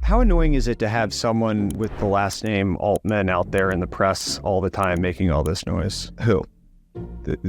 How annoying is it to have someone with the last name Altman out there in the press all the time making all this noise? Who?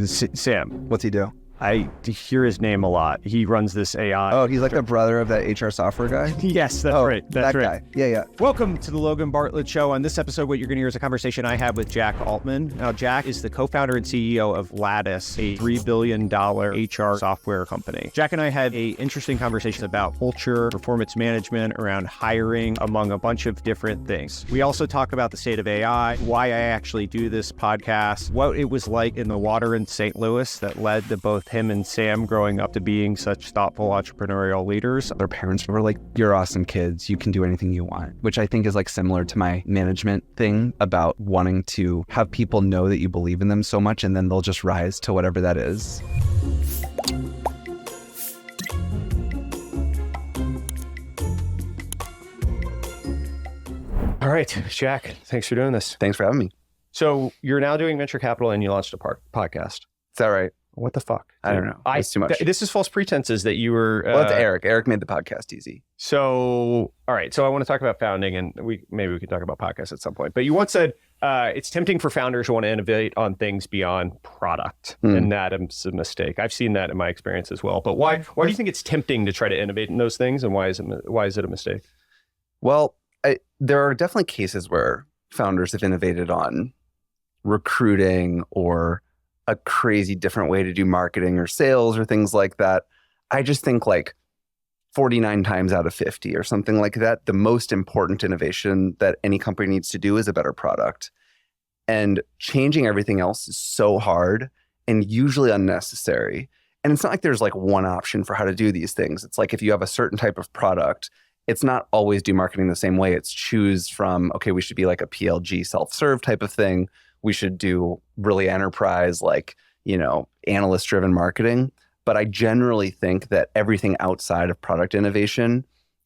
Sam. What's he do? I hear his name a lot. He runs this AI. Oh, he's like the brother of that HR software guy? Yes, that's right. That's that right. guy. Yeah. Welcome to the Logan Bartlett Show. On this episode, what you're going to hear is a conversation I had with Jack Altman. Now, Jack is the co-founder and CEO of Lattice, a $3 billion HR software company. Jack and I had an interesting conversation about culture, performance management, around hiring, among a bunch of different things. We also talk about the state of AI, why I actually do this podcast, what it was like in the water in St. Louis that led to both him and Sam growing up to being such thoughtful entrepreneurial leaders. Their parents were like, you're awesome kids. You can do anything you want, which I think is like similar to my management thing about wanting to have people know that you believe in them so much and then they'll just rise to whatever that is. All right, Jack, thanks for doing this. Thanks for having me. So you're now doing venture capital and you launched a podcast. Is that right? What the fuck? I don't know. It's too much. This is false pretenses that you were... Well, it's Eric. Eric made the podcast easy. So, all right. So I want to talk about founding and maybe we could talk about podcasts at some point. But you once said it's tempting for founders who want to innovate on things beyond product. And that is a mistake. I've seen that in my experience as well. But why do you think it's tempting to try to innovate in those things? And why is it a mistake? Well, there are definitely cases where founders have innovated on recruiting or a crazy different way to do marketing or sales or things like that. I just think like 49 times out of 50 or something like that, the most important innovation that any company needs to do is a better product. And changing everything else is so hard and usually unnecessary. And it's not like there's like one option for how to do these things. It's like if you have a certain type of product, it's not always do marketing the same way. It's choose from, okay, we should be like a PLG self-serve type of thing. We should do really enterprise, like, analyst-driven marketing. But I generally think that everything outside of product innovation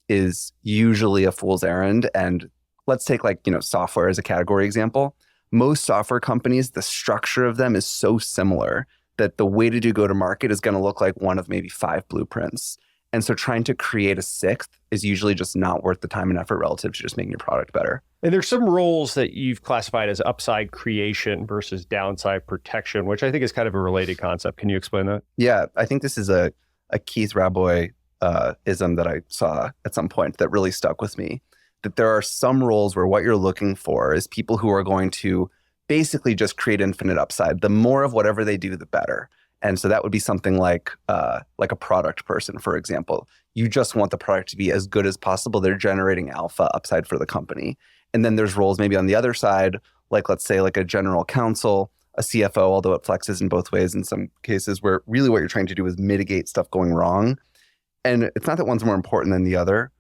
is usually a fool's errand. And let's take software as a category example. Most software companies, the structure of them is so similar that the way to do go-to-market is going to look like one of maybe 5 blueprints. And so trying to create a 6th is usually just not worth the time and effort relative to just making your product better. And there's some roles that you've classified as upside creation versus downside protection, which I think is kind of a related concept. Can you explain that? Yeah, I think this is a Keith Rabois ism that I saw at some point that really stuck with me. That there are some roles where what you're looking for is people who are going to basically just create infinite upside. The more of whatever they do, the better. And so that would be something like a product person, for example. You just want the product to be as good as possible. They're generating alpha upside for the company. And then there's roles maybe on the other side, like let's say like a general counsel, a CFO, although it flexes in both ways in some cases, where really what you're trying to do is mitigate stuff going wrong. And it's not that one's more important than the other.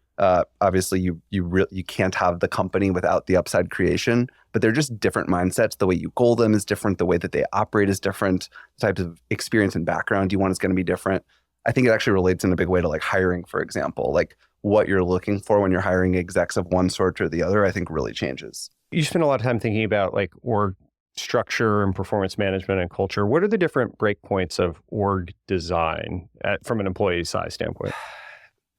Obviously, you can't have the company without the upside creation, but they're just different mindsets. The way you goal them is different. The way that they operate is different. The types of experience and background you want is going to be different. I think it actually relates in a big way to like hiring, for example. Like what you're looking for when you're hiring execs of one sort or the other, I think really changes. You spend a lot of time thinking about like org structure and performance management and culture. What are the different breakpoints of org design from an employee size standpoint?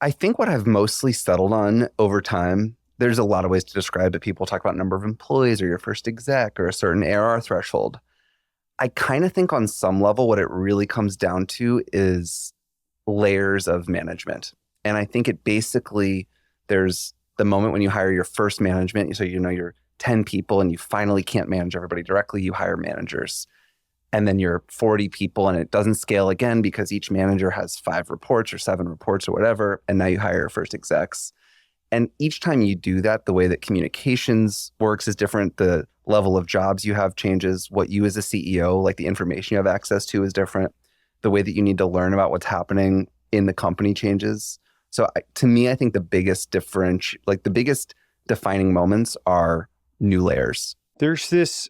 I think what I've mostly settled on over time, there's a lot of ways to describe it. People talk about number of employees or your first exec or a certain ARR threshold. I kind of think on some level, what it really comes down to is layers of management. And I think it basically, there's the moment when you hire your first management, so you're 10 people and you finally can't manage everybody directly, you hire managers. And then you're 40 people and it doesn't scale again because each manager has 5 reports or 7 reports or whatever. And now you hire your first execs. And each time you do that, the way that communications works is different. The level of jobs you have changes. What you as a CEO, like the information you have access to is different. The way that you need to learn about what's happening in the company changes. So to me, I think the biggest the biggest defining moments are new layers. There's this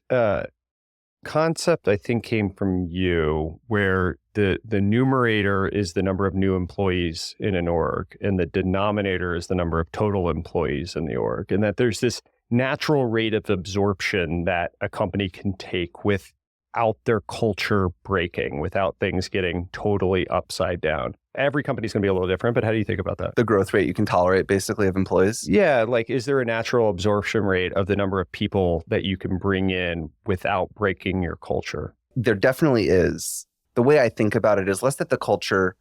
concept I think came from you where the numerator is the number of new employees in an org and the denominator is the number of total employees in the org, and that there's this natural rate of absorption that a company can take with without their culture breaking, without things getting totally upside down? Every company's going to be a little different, but how do you think about that? The growth rate you can tolerate, basically, of employees. Yeah, like, is there a natural absorption rate of the number of people that you can bring in without breaking your culture? There definitely is. The way I think about it is less that the culture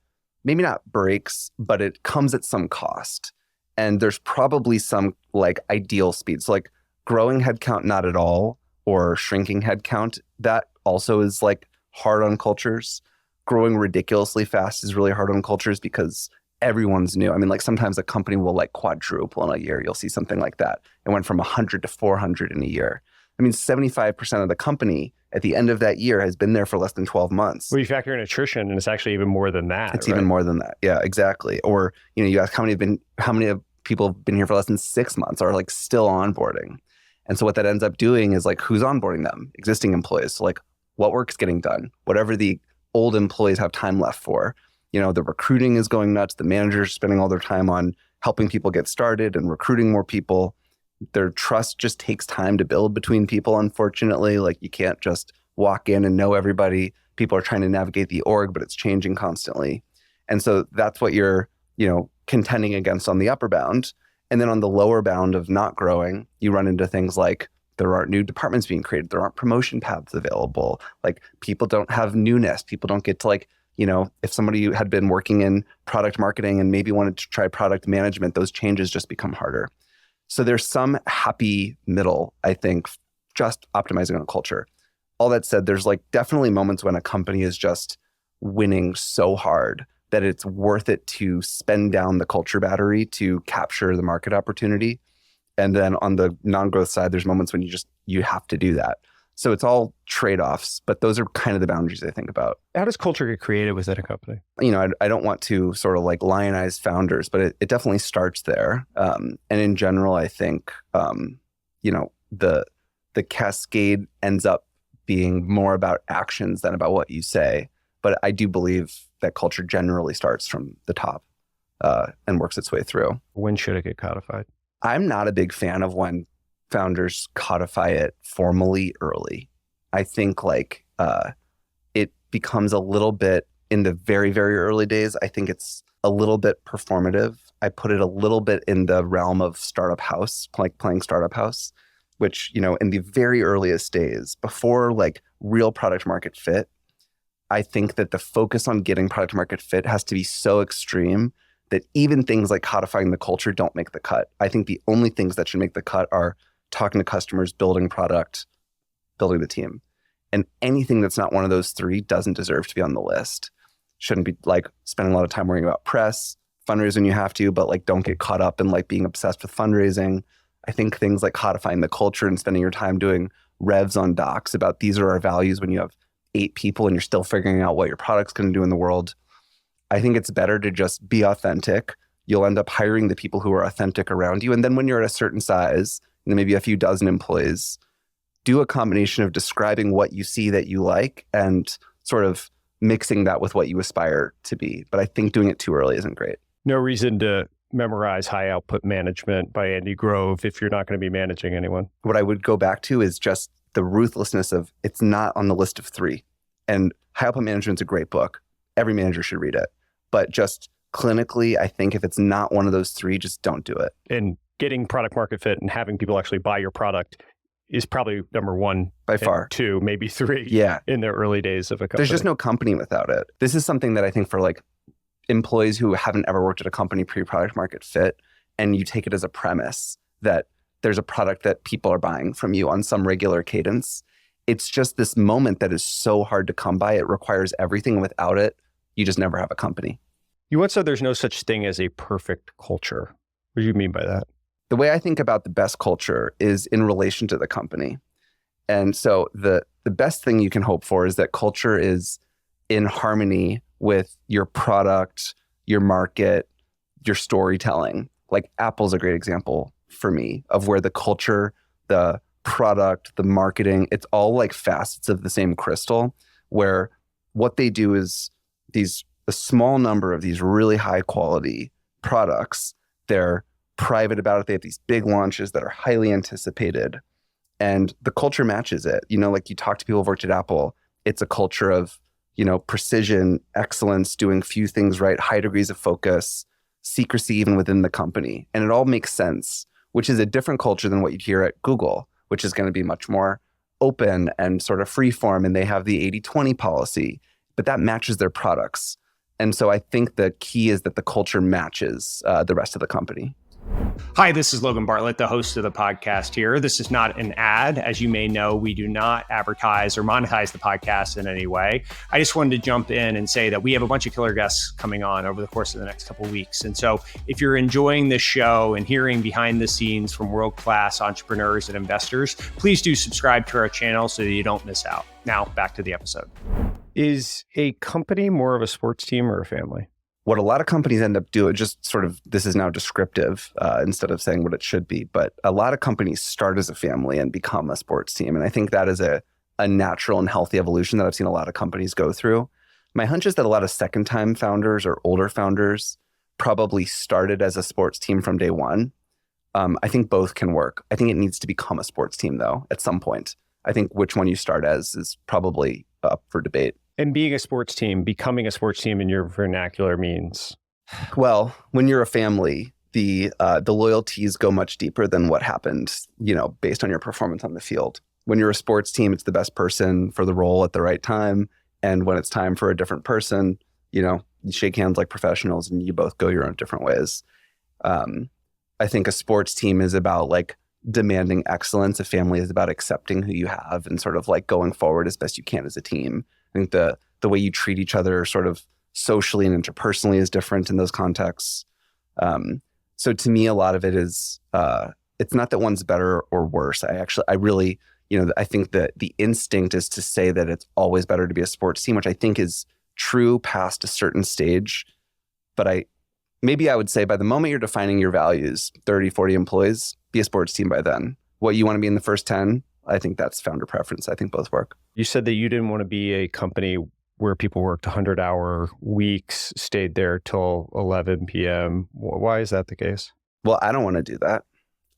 maybe not breaks, but it comes at some cost. And there's probably some like ideal speed. So like growing headcount, not at all, or shrinking headcount, that also is like hard on cultures. Growing ridiculously fast is really hard on cultures because everyone's new. I mean, like sometimes a company will like quadruple in a year. You'll see something like that. It went from 100 to 400 in a year. I mean, 75% of the company at the end of that year has been there for less than 12 months. Well, you factor in attrition, and it's actually even more than that. It's right? even more than that. Yeah, exactly. Or, you know, you ask how many of people have been here for less than 6 months are like still onboarding. And so what that ends up doing is like, who's onboarding them? Existing employees. So like what work's getting done? Whatever the old employees have time left for. You know, the recruiting is going nuts. The managers spending all their time on helping people get started and recruiting more people. Their trust just takes time to build between people, unfortunately. Like you can't just walk in and know everybody. People are trying to navigate the org, but it's changing constantly. And so that's what you're, you know, contending against on the upper bound. And then on the lower bound of not growing, you run into things like there aren't new departments being created. There aren't promotion paths available. Like people don't have newness. People don't get to like, you know, if somebody had been working in product marketing and maybe wanted to try product management, those changes just become harder. So there's some happy middle, I think, just optimizing on culture. All that said, there's like definitely moments when a company is just winning so hard that it's worth it to spend down the culture battery to capture the market opportunity. And then on the non-growth side, there's moments when you have to do that. So it's all trade-offs, but those are kind of the boundaries I think about. How does culture get created within a company? You know, I don't want to sort of like lionize founders, but it definitely starts there. And in general, I think, you know, the cascade ends up being more about actions than about what you say. But I do believe that culture generally starts from the top and works its way through. When should it get codified? I'm not a big fan of when founders codify it formally early. I think like it becomes a little bit in the very, very early days. I think it's a little bit performative. I put it a little bit in the realm of startup house, like playing startup house, which, you know, in the very earliest days, before like real product market fit, I think that the focus on getting product market fit has to be so extreme that even things like codifying the culture don't make the cut. I think the only things that should make the cut are talking to customers, building product, building the team. And anything that's not one of those three doesn't deserve to be on the list. Shouldn't be like spending a lot of time worrying about press, fundraising you have to, but like don't get caught up in like being obsessed with fundraising. I think things like codifying the culture and spending your time doing revs on docs about these are our values when you have 8 people and you're still figuring out what your product's going to do in the world. I think it's better to just be authentic. You'll end up hiring the people who are authentic around you. And then when you're at a certain size, maybe a few dozen employees, do a combination of describing what you see that you like and sort of mixing that with what you aspire to be. But I think doing it too early isn't great. No reason to memorize High Output Management by Andy Grove if you're not going to be managing anyone. What I would go back to is just the ruthlessness of it's not on the list of 3. And High Output Management's a great book. Every manager should read it. But just clinically, I think if it's not one of those 3, just don't do it. And getting product market fit and having people actually buy your product is probably number 1 by far. 2, maybe 3 yeah. in the early days of a company. There's just no company without it. This is something that I think for like employees who haven't ever worked at a company pre-product market fit, and you take it as a premise that there's a product that people are buying from you on some regular cadence. It's just this moment that is so hard to come by. It requires everything. Without it, you just never have a company. You once said there's no such thing as a perfect culture. What do you mean by that? The way I think about the best culture is in relation to the company. And so the best thing you can hope for is that culture is in harmony with your product, your market, your storytelling. Like Apple's a great example for me of where the culture, the product, the marketing, it's all like facets of the same crystal, where what they do is a small number of these really high quality products. They're private about it. They have these big launches that are highly anticipated, and the culture matches it. You know, like you talk to people who've worked at Apple It's a culture of, precision, excellence, doing few things right, high degrees of focus, secrecy even within the company. And it all makes sense, which is a different culture than what you'd hear at Google, which is going to be much more open and sort of free form. And they have the 80-20 policy, but that matches their products. And so I think the key is that the culture matches the rest of the company. Hi, this is Logan Bartlett, the host of the podcast here. This is not an ad. As you may know, we do not advertise or monetize the podcast in any way. I just wanted to jump in and say that we have a bunch of killer guests coming on over the course of the next couple of weeks. And so if you're enjoying this show and hearing behind the scenes from world-class entrepreneurs and investors, please do subscribe to our channel so that you don't miss out. Now, back to the episode. Is a company more of a sports team or a family? What a lot of companies end up doing, just sort of, this is now descriptive instead of saying what it should be, but a lot of companies start as a family and become a sports team. And I think that is a natural and healthy evolution that I've seen a lot of companies go through. My hunch is that a lot of second-time founders or older founders probably started as a sports team from day one. I think both can work. I think it needs to become a sports team, though, at some point. I think which one you start as is probably up for debate. And being a sports team, becoming a sports team in your vernacular means? Well, when you're a family, the loyalties go much deeper than what happened, based on your performance on the field. When you're a sports team, it's the best person for the role at the right time. And when it's time for a different person, you shake hands like professionals and you both go your own different ways. I think a sports team is about like demanding excellence. A family is about accepting who you have and sort of like going forward as best you can as a team. I think the way you treat each other sort of socially and interpersonally is different in those contexts. So to me, a lot of it is, it's not that one's better or worse. I really, I think that the instinct is to say that it's always better to be a sports team, which I think is true past a certain stage. But maybe I would say by the moment you're defining your values, 30, 40 employees, be a sports team by then. What you want to be in the first 10, I think that's founder preference. I think both work. You said that you didn't want to be a company where people worked 100-hour weeks, stayed there till 11 p.m. Why is that the case? Well, I don't want to do that.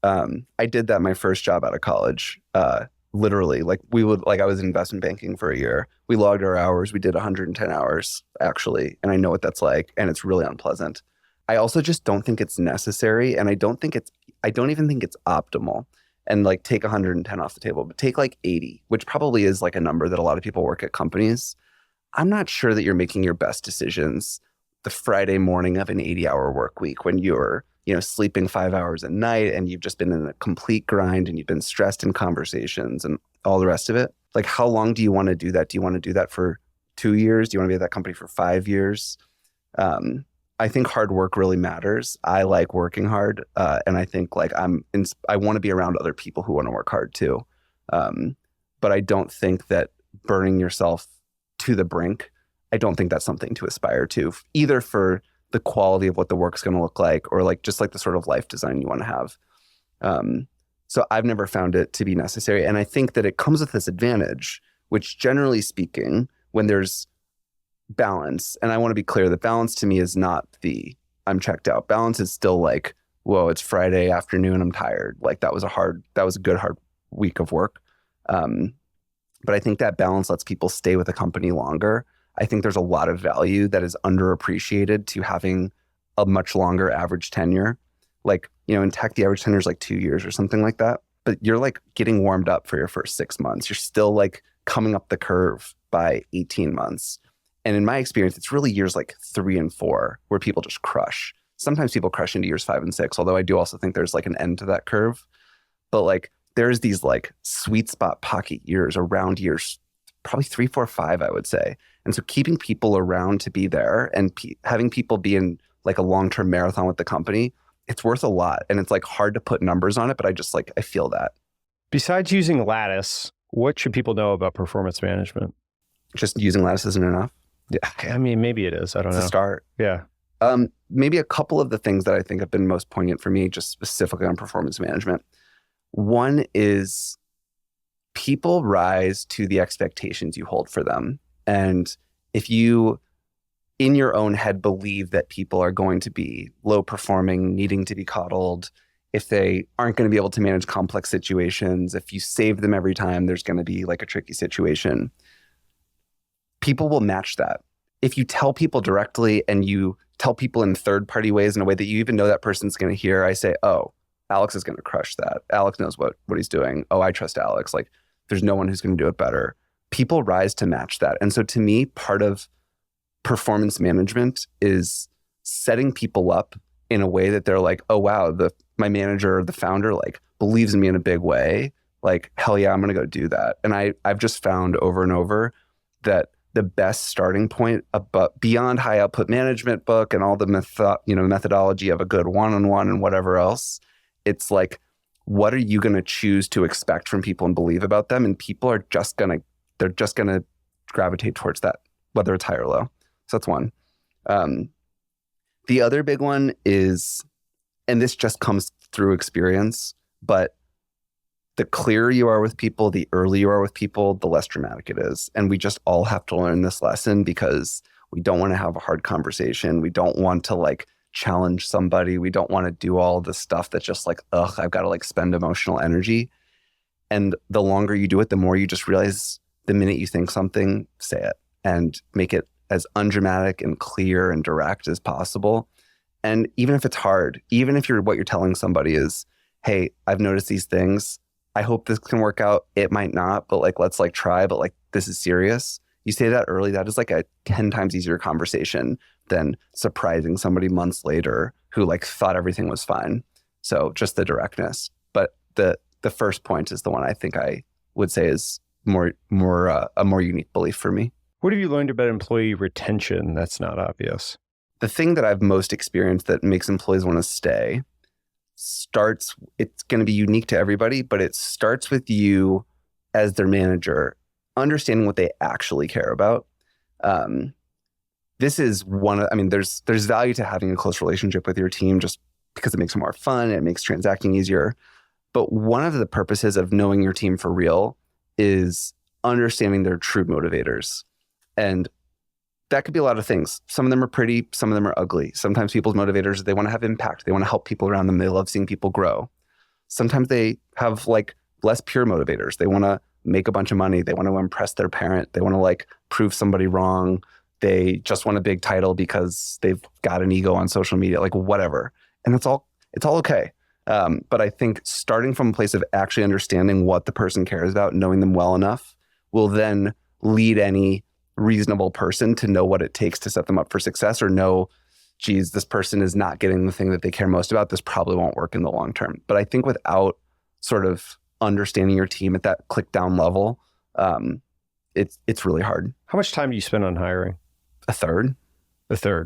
I did that my first job out of college. Literally, I was in investment banking for a year. We logged our hours. We did 110 hours actually. And I know what that's like. And it's really unpleasant. I also just don't think it's necessary. And I don't even think it's optimal. And like take 110 off the table, but take like 80, which probably is like a number that a lot of people work at companies. I'm not sure that you're making your best decisions the Friday morning of an 80-hour work week when you're, sleeping 5 hours a night and you've just been in a complete grind and you've been stressed in conversations and all the rest of it. Like, how long do you want to do that? Do you want to do that for 2 years? Do you want to be at that company for 5 years? I think hard work really matters. I like working hard. And I think like I want to be around other people who want to work hard too. But I don't think that burning yourself to the brink, I don't think that's something to aspire to, either for the quality of what the work's going to look like or like just like the sort of life design you want to have. So I've never found it to be necessary. And I think that it comes with this advantage, which generally speaking, when there's balance, and I want to be clear that balance to me is not I'm checked out. Balance is still like, whoa, it's Friday afternoon, I'm tired. Like that was a good hard week of work. But I think that balance lets people stay with a company longer. I think there's a lot of value that is underappreciated to having a much longer average tenure. Like, in tech, the average tenure is like 2 years or something like that. But you're like getting warmed up for your first 6 months. You're still like coming up the curve by 18 months. And in my experience, it's really years like 3 and 4 where people just crush. Sometimes people crush into years 5 and 6, although I do also think there's like an end to that curve. But like there's these like sweet spot pocket years around years, probably 3, 4, 5, I would say. And so keeping people around to be there and having people be in like a long-term marathon with the company, it's worth a lot. And it's like hard to put numbers on it, but I feel that. Besides using Lattice, what should people know about performance management? Just using Lattice isn't enough. Yeah, I mean, maybe it is. I don't know. It's a start. Yeah. Maybe a couple of the things that I think have been most poignant for me, just specifically on performance management. One is people rise to the expectations you hold for them. And if you, in your own head, believe that people are going to be low performing, needing to be coddled, if they aren't going to be able to manage complex situations, if you save them every time, there's going to be like a tricky situation. people will match that. If you tell people directly and you tell people in third-party ways in a way that you even know that person's going to hear, I say, oh, Alex is going to crush that. Alex knows what he's doing. Oh, I trust Alex. Like, there's no one who's going to do it better. People rise to match that. And so to me, part of performance management is setting people up in a way that they're like, oh, wow, my manager or the founder like believes in me in a big way. Like, hell yeah, I'm going to go do that. And I've just found over and over that the best starting point beyond high output management book and all the methodology of a good one-on-one and whatever else, it's like, what are you going to choose to expect from people and believe about them? And people are just going to gravitate towards that, whether it's high or low. So that's one. The other big one is, and this just comes through experience, but the clearer you are with people, the earlier you are with people, the less dramatic it is. And we just all have to learn this lesson because we don't want to have a hard conversation. We don't want to like challenge somebody. We don't want to do all the stuff that's just like, ugh, I've got to like spend emotional energy. And the longer you do it, the more you just realize the minute you think something, say it and make it as undramatic and clear and direct as possible. And even if it's hard, even if what you're telling somebody is, hey, I've noticed these things. I hope this can work out. It might not, but like, let's like try, but like, this is serious. You say that early, that is like a 10 times easier conversation than surprising somebody months later who like thought everything was fine. So just the directness. But the first point is the one I think I would say is a more unique belief for me. What have you learned about employee retention that's not obvious? The thing that I've most experienced that makes employees want to stay it's going to be unique to everybody, but it starts with you as their manager, understanding what they actually care about. This is there's value to having a close relationship with your team just because it makes it more fun. It makes transacting easier. But one of the purposes of knowing your team for real is understanding their true motivators. And that could be a lot of things. Some of them are pretty, some of them are ugly. Sometimes people's motivators, they want to have impact. They want to help people around them. They love seeing people grow. Sometimes they have like less pure motivators. They want to make a bunch of money. They want to impress their parent. They want to like prove somebody wrong. They just want a big title because they've got an ego on social media, like whatever. And it's all okay. But I think starting from a place of actually understanding what the person cares about, knowing them well enough, will then lead any reasonable person to know what it takes to set them up for success, or know, geez, this person is not getting the thing that they care most about. This probably won't work in the long term. But I think without sort of understanding your team at that click down level, it's really hard. How much time do you spend on hiring? A third.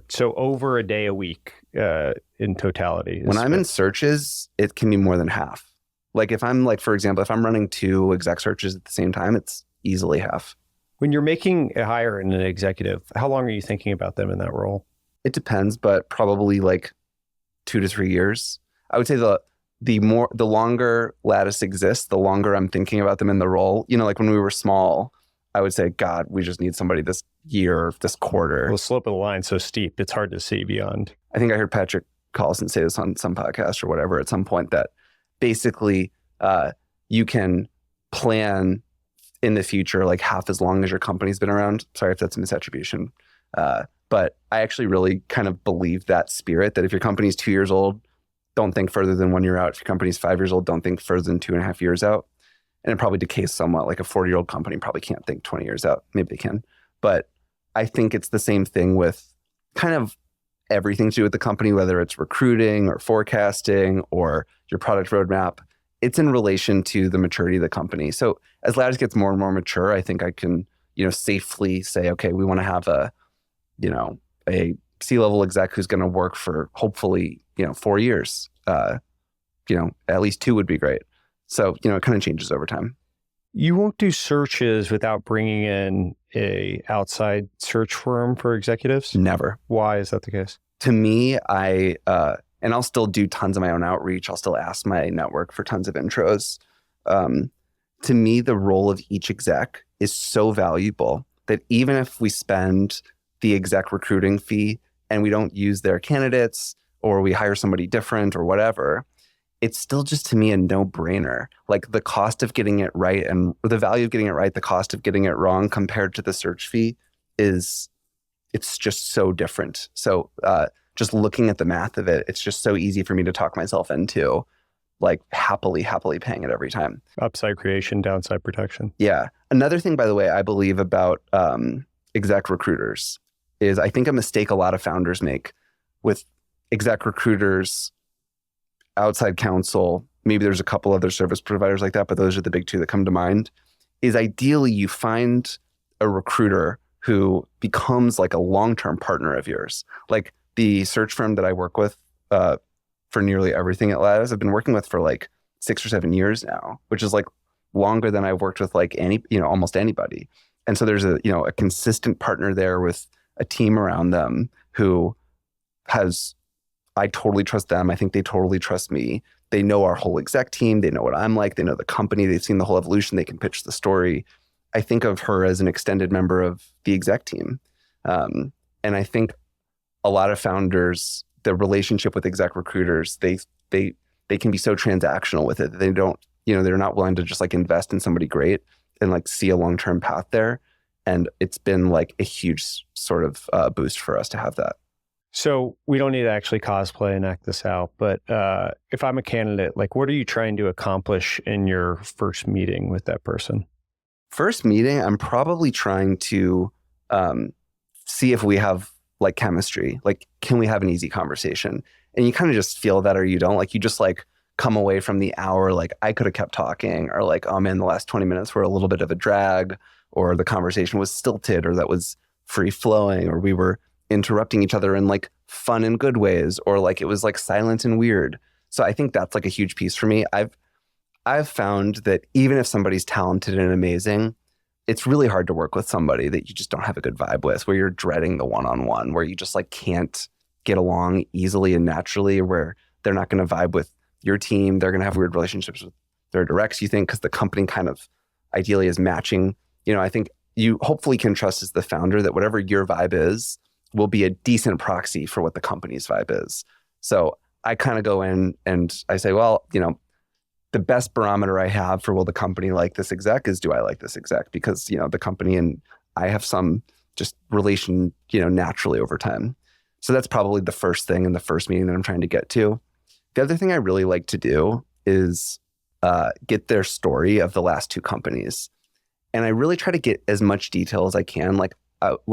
So over a day a week in totality. When I'm in searches, it can be more than half. Like if I'm like, for example, if I'm running 2 exec searches at the same time, it's easily half. When you're making a hire in an executive, how long are you thinking about them in that role? It depends, but probably like 2 to 3 years. I would say the longer Lattice exists, the longer I'm thinking about them in the role. You know, like when we were small, I would say, God, we just need somebody this year, this quarter. Well, the slope of the line's so steep, it's hard to see beyond. I think I heard Patrick Collison say this on some podcast or whatever at some point, that basically you can plan in the future like half as long as your company's been around. Sorry if that's a misattribution. But I actually really kind of believe that spirit, that if your company's 2 years old, don't think further than 1 year out. If your company's 5 years old, don't think further than 2.5 years out. And it probably decays somewhat. Like a 40-year-old company probably can't think 20 years out. Maybe they can. But I think it's the same thing with kind of everything to do with the company, whether it's recruiting or forecasting or your product roadmap. It's in relation to the maturity of the company. So as Lattice gets more and more mature, I think I can, safely say, okay, we want to have a C-level exec who's going to work for hopefully, 4 years. At least 2 would be great. So, it kind of changes over time. You won't do searches without bringing in a outside search firm for executives? Never. Why is that the case? To me, and I'll still do tons of my own outreach. I'll still ask my network for tons of intros. To me, the role of each exec is so valuable that even if we spend the exec recruiting fee and we don't use their candidates, or we hire somebody different or whatever, it's still just to me a no-brainer. Like the cost of getting it right and the value of getting it right, the cost of getting it wrong compared to the search fee it's just so different. So just looking at the math of it, it's just so easy for me to talk myself into like happily paying it every time. Upside creation, downside protection. Yeah. Another thing, by the way, I believe about exec recruiters is I think a mistake a lot of founders make with exec recruiters, outside counsel, maybe there's a couple other service providers like that, but those are the big two that come to mind, is ideally you find a recruiter who becomes like a long-term partner of yours. Like the search firm that I work with for nearly everything at Lattice, I've been working with for like 6 or 7 years now, which is like longer than I've worked with like almost anybody. And so there's a consistent partner there with a team around them who I totally trust them. I think they totally trust me. They know our whole exec team. They know what I'm like. They know the company. They've seen the whole evolution. They can pitch the story. I think of her as an extended member of the exec team. And I think a lot of founders, the relationship with exec recruiters, they can be so transactional with it. They don't, they're not willing to just like invest in somebody great and like see a long-term path there. And it's been like a huge sort of boost for us to have that. So we don't need to actually cosplay and act this out, but if I'm a candidate, like what are you trying to accomplish in your first meeting with that person? First meeting, I'm probably trying to see if we have like chemistry. Like, can we have an easy conversation? And you kind of just feel that or you don't. Like you just like come away from the hour like I could have kept talking, or like, oh man, the last 20 minutes were a little bit of a drag, or the conversation was stilted, or that was free flowing, or we were interrupting each other in like fun and good ways, or like it was like silent and weird. So I think that's like a huge piece for me. I've found that even if somebody's talented and amazing, it's really hard to work with somebody that you just don't have a good vibe with, where you're dreading the one-on-one, where you just like can't get along easily and naturally, where they're not going to vibe with your team. They're going to have weird relationships with their directs, you think, because the company kind of ideally is matching. I think you hopefully can trust as the founder that whatever your vibe is will be a decent proxy for what the company's vibe is. So I kind of go in and I say, well, the best barometer I have for will the company like this exec is, do I like this exec? Because, the company and I have some just relation, naturally over time. So that's probably the first thing in the first meeting that I'm trying to get to. The other thing I really like to do is get their story of the last 2 companies. And I really try to get as much detail as I can. Like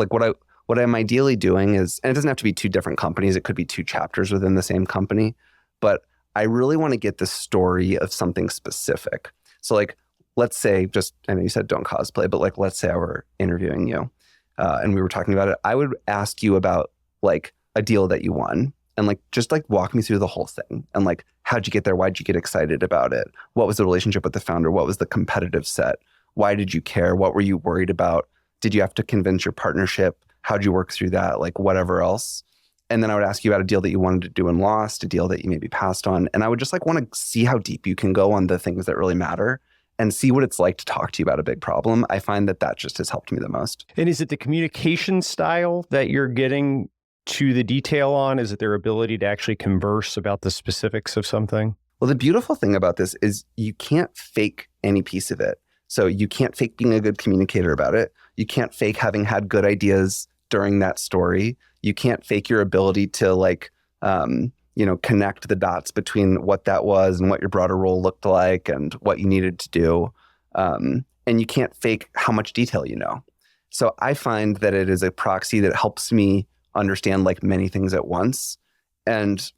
what I'm ideally doing is, and it doesn't have to be 2 different companies, it could be 2 chapters within the same company, but I really want to get the story of something specific. So like, let's say I know you said don't cosplay, but like, let's say I were interviewing you and we were talking about it. I would ask you about like a deal that you won and like, just like walk me through the whole thing. And like, how'd you get there? Why'd you get excited about it? What was the relationship with the founder? What was the competitive set? Why did you care? What were you worried about? Did you have to convince your partnership? How'd you work through that? Like whatever else. And then I would ask you about a deal that you wanted to do and lost, a deal that you maybe passed on. And I would just like want to see how deep you can go on the things that really matter and see what it's like to talk to you about a big problem. I find that just has helped me the most. And is it the communication style that you're getting to the detail on? Is it their ability to actually converse about the specifics of something? Well, the beautiful thing about this is you can't fake any piece of it. So you can't fake being a good communicator about it. You can't fake having had good ideas during that story. You can't fake your ability to like, connect the dots between what that was and what your broader role looked like and what you needed to do. And you can't fake how much detail you know. So I find that it is a proxy that helps me understand like many things at once. And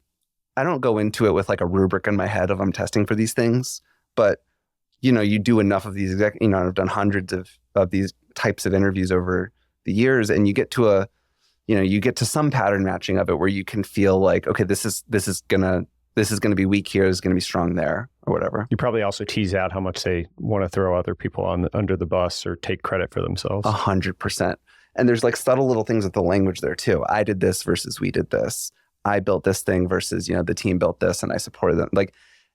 I don't go into it with like a rubric in my head of I'm testing for these things, but you do enough of these, I've done hundreds of these types of interviews over the years, and you get to some pattern matching of it where you can feel like, okay, this is gonna be weak here, this is gonna be strong there, or whatever. You probably also tease out how much they want to throw other people under the bus or take credit for themselves. 100%. And there's like subtle little things with the language there too. I did this versus we did this. I built this thing versus, the team built this and I supported them. Like,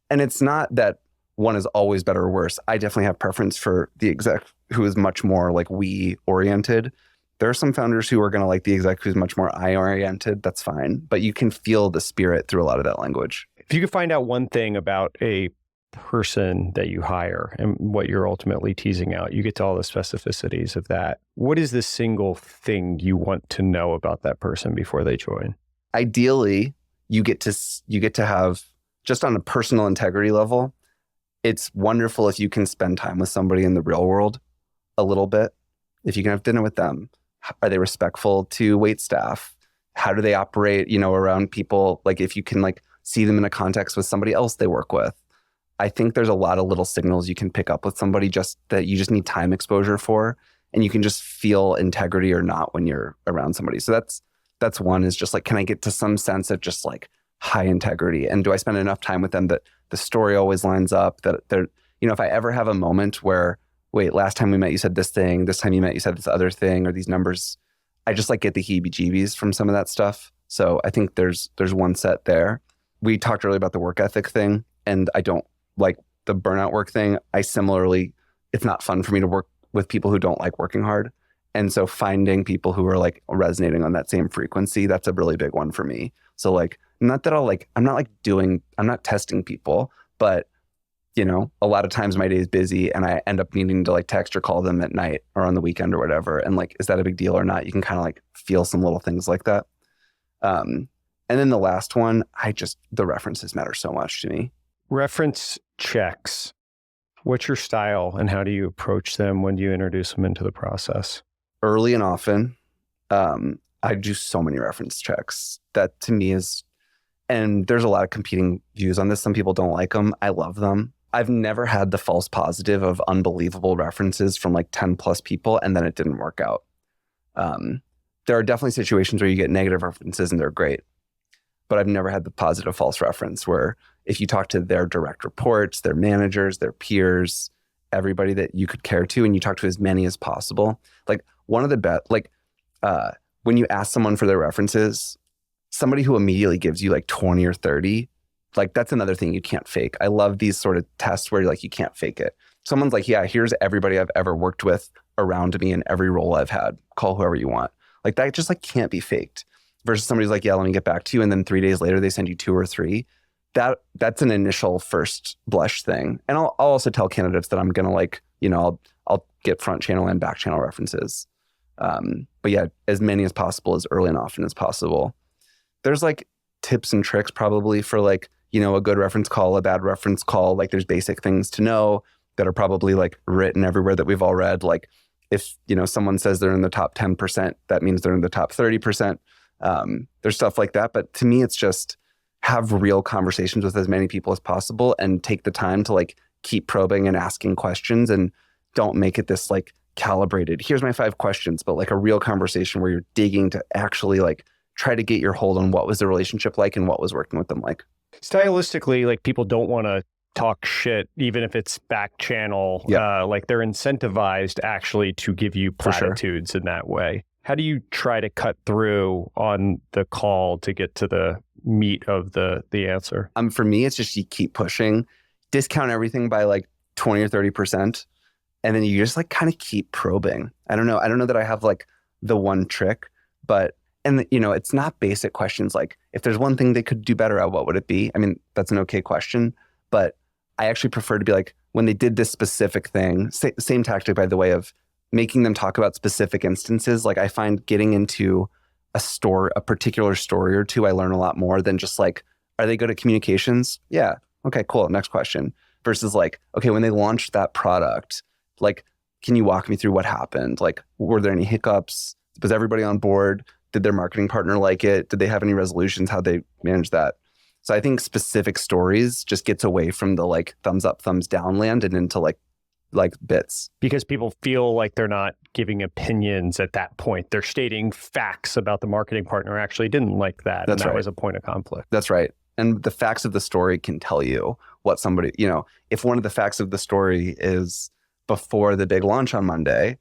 and it's not that one is always better or worse. I definitely have preference for the exec who is much more like we oriented. There are some founders who are going to like the exec who's much more I oriented. That's fine. But you can feel the spirit through a lot of that language. If you could find out one thing about a person that you hire and what you're ultimately teasing out. You get to all the specificities of that. What is the single thing you want to know about that person before they join? Ideally, you get to have, just on a personal integrity level, it's wonderful if you can spend time with somebody in the real world a little bit. If you can have dinner with them, are they respectful to wait staff? How do they operate, around people? Like if you can see them in a context with somebody else they work with. I think there's a lot of little signals you can pick up with somebody just that you just need time exposure for, and you can just feel integrity or not when you're around somebody. So that's one, is just can I get to some sense of just high integrity? And do I spend enough time with them that the story always lines up, that they're, if I ever have a moment where, wait, last time we met, you said this thing, this time you met, you said this other thing, or these numbers, I just get the heebie-jeebies from some of that stuff. So I think there's one set there. We talked earlier about the work ethic thing, and I don't like the burnout work thing. I similarly, it's not fun for me to work with people who don't like working hard. And so finding people who are resonating on that same frequency, that's a really big one for me. So not that I'm not testing people, but a lot of times my day is busy and I end up needing to text or call them at night or on the weekend or whatever. And is that a big deal or not? You can kind of feel some little things like that. And then the last one, the references matter so much to me. Reference Checks. What's your style and how do you approach them when you introduce them into the process? Early and often. I do so many reference checks. That to me is, and there's a lot of competing views on this. Some people don't like them. I love them. I've never had the false positive of unbelievable references from 10 plus people and then it didn't work out. There are definitely situations where you get negative references and they're great, but I've never had the positive false reference where if you talk to their direct reports, their managers, their peers, everybody that you could care to, and you talk to as many as possible, one of the best, when you ask someone for their references, somebody who immediately gives you 20 or 30, that's another thing you can't fake. I love these sort of tests where you can't fake it. Someone's yeah, here's everybody I've ever worked with around me in every role I've had. Call whoever you want. That just can't be faked. Versus somebody's yeah, let me get back to you. And then 3 days later, they send you 2 or 3. That's an initial first blush thing. And I'll also tell candidates that I'm going to I'll get front channel and back channel references. But yeah, as many as possible, as early and often as possible. There's tips and tricks probably for a good reference call, a bad reference call. There's basic things to know that are probably written everywhere that we've all read. If, someone says they're in the top 10%, that means they're in the top 30%. There's stuff like that. But to me, it's just have real conversations with as many people as possible and take the time to keep probing and asking questions, and don't make it this calibrated, here's my 5 questions, but a real conversation where you're digging to actually try to get your hold on what was the relationship like and what was working with them like. Stylistically, people don't want to talk shit, even if it's back channel. Yeah. They're incentivized actually to give you platitudes in that way. How do you try to cut through on the call to get to the meat of the answer? For me, it's just you keep pushing, discount everything by 20 or 30%. And then you just kind of keep probing. I don't know that I have the one trick, but, and it's not basic questions. If there's one thing they could do better at, what would it be? I mean, that's an okay question, but I actually prefer to be when they did this specific thing, same tactic, by the way, of making them talk about specific instances. I find getting into a particular story or two, I learn a lot more than just are they good at communications? Yeah. Okay, cool. Next question. Versus okay, when they launched that product, can you walk me through what happened? Were there any hiccups? Was everybody on board? Did their marketing partner like it? Did they have any resolutions? How'd they manage that? So I think specific stories just gets away from the thumbs up, thumbs down land and into bits. Because people feel they're not giving opinions at that point. They're stating facts about the marketing partner actually didn't like that. That's and that right. was a point of conflict. That's right. And the facts of the story can tell you what somebody, if one of the facts of the story is before the big launch on Monday,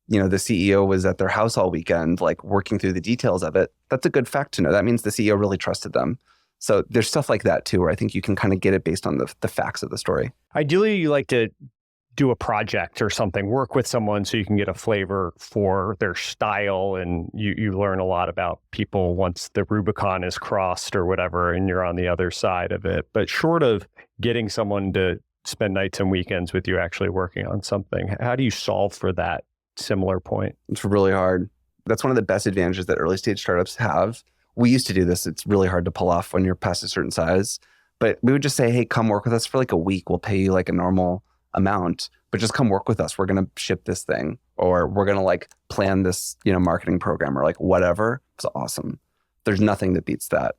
the CEO was at their house all weekend, working through the details of it. That's a good fact to know. That means the CEO really trusted them. So there's stuff like that too, where I think you can kind of get it based on the facts of the story. Ideally, you like to do a project or something, work with someone so you can get a flavor for their style, and you learn a lot about people once the Rubicon is crossed or whatever, and you're on the other side of it. But short of getting someone to spend nights and weekends with you actually working on something. How do you solve for that similar point? It's really hard. That's one of the best advantages that early stage startups have. We used to do this. It's really hard to pull off when you're past a certain size. But we would just say, hey, come work with us for like a week. We'll pay you like a normal amount, but just come work with us. We're going to ship this thing, or we're going to like plan this, marketing program, or like whatever. It's awesome. There's nothing that beats that.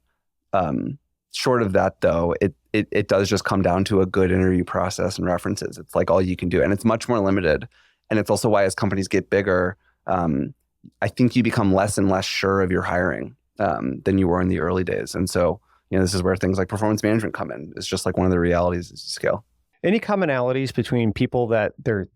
Short of that though, it does just come down to a good interview process and references. It's like all you can do. And it's much more limited. And it's also why as companies get bigger, I think you become less and less sure of your hiring than you were in the early days. And so, this is where things like performance management come in. It's just like one of the realities as you scale. Any commonalities between people that their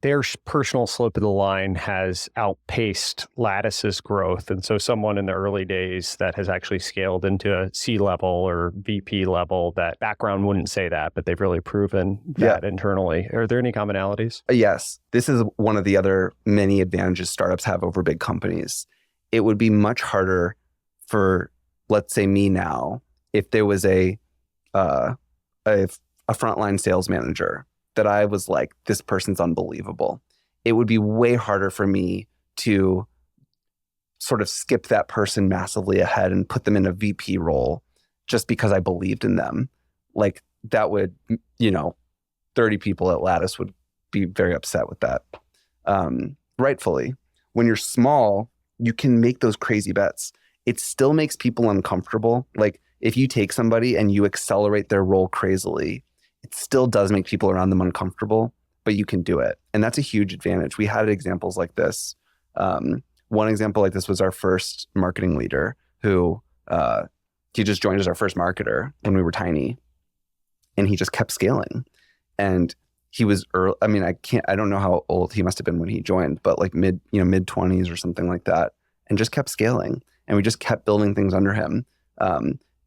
personal slope of the line has outpaced Lattice's growth? And so someone in the early days that has actually scaled into a C-level or VP level, that background wouldn't say that, but they've really proven that internally. Are there any commonalities? Yes. This is one of the other many advantages startups have over big companies. It would be much harder for, let's say, me now, if there was a frontline sales manager that I was like, this person's unbelievable. It would be way harder for me to sort of skip that person massively ahead and put them in a VP role just because I believed in them. Like that would, 30 people at Lattice would be very upset with that. Rightfully. When you're small, you can make those crazy bets. It still makes people uncomfortable. Like if you take somebody and you accelerate their role crazily, it still does make people around them uncomfortable, but you can do it. And that's a huge advantage. We had examples like this. One example like this was our first marketing leader who, he just joined as our first marketer when we were tiny, and he just kept scaling. And he was early, I don't know how old he must have been when he joined, but like mid 20s or something like that, and just kept scaling. And we just kept building things under him.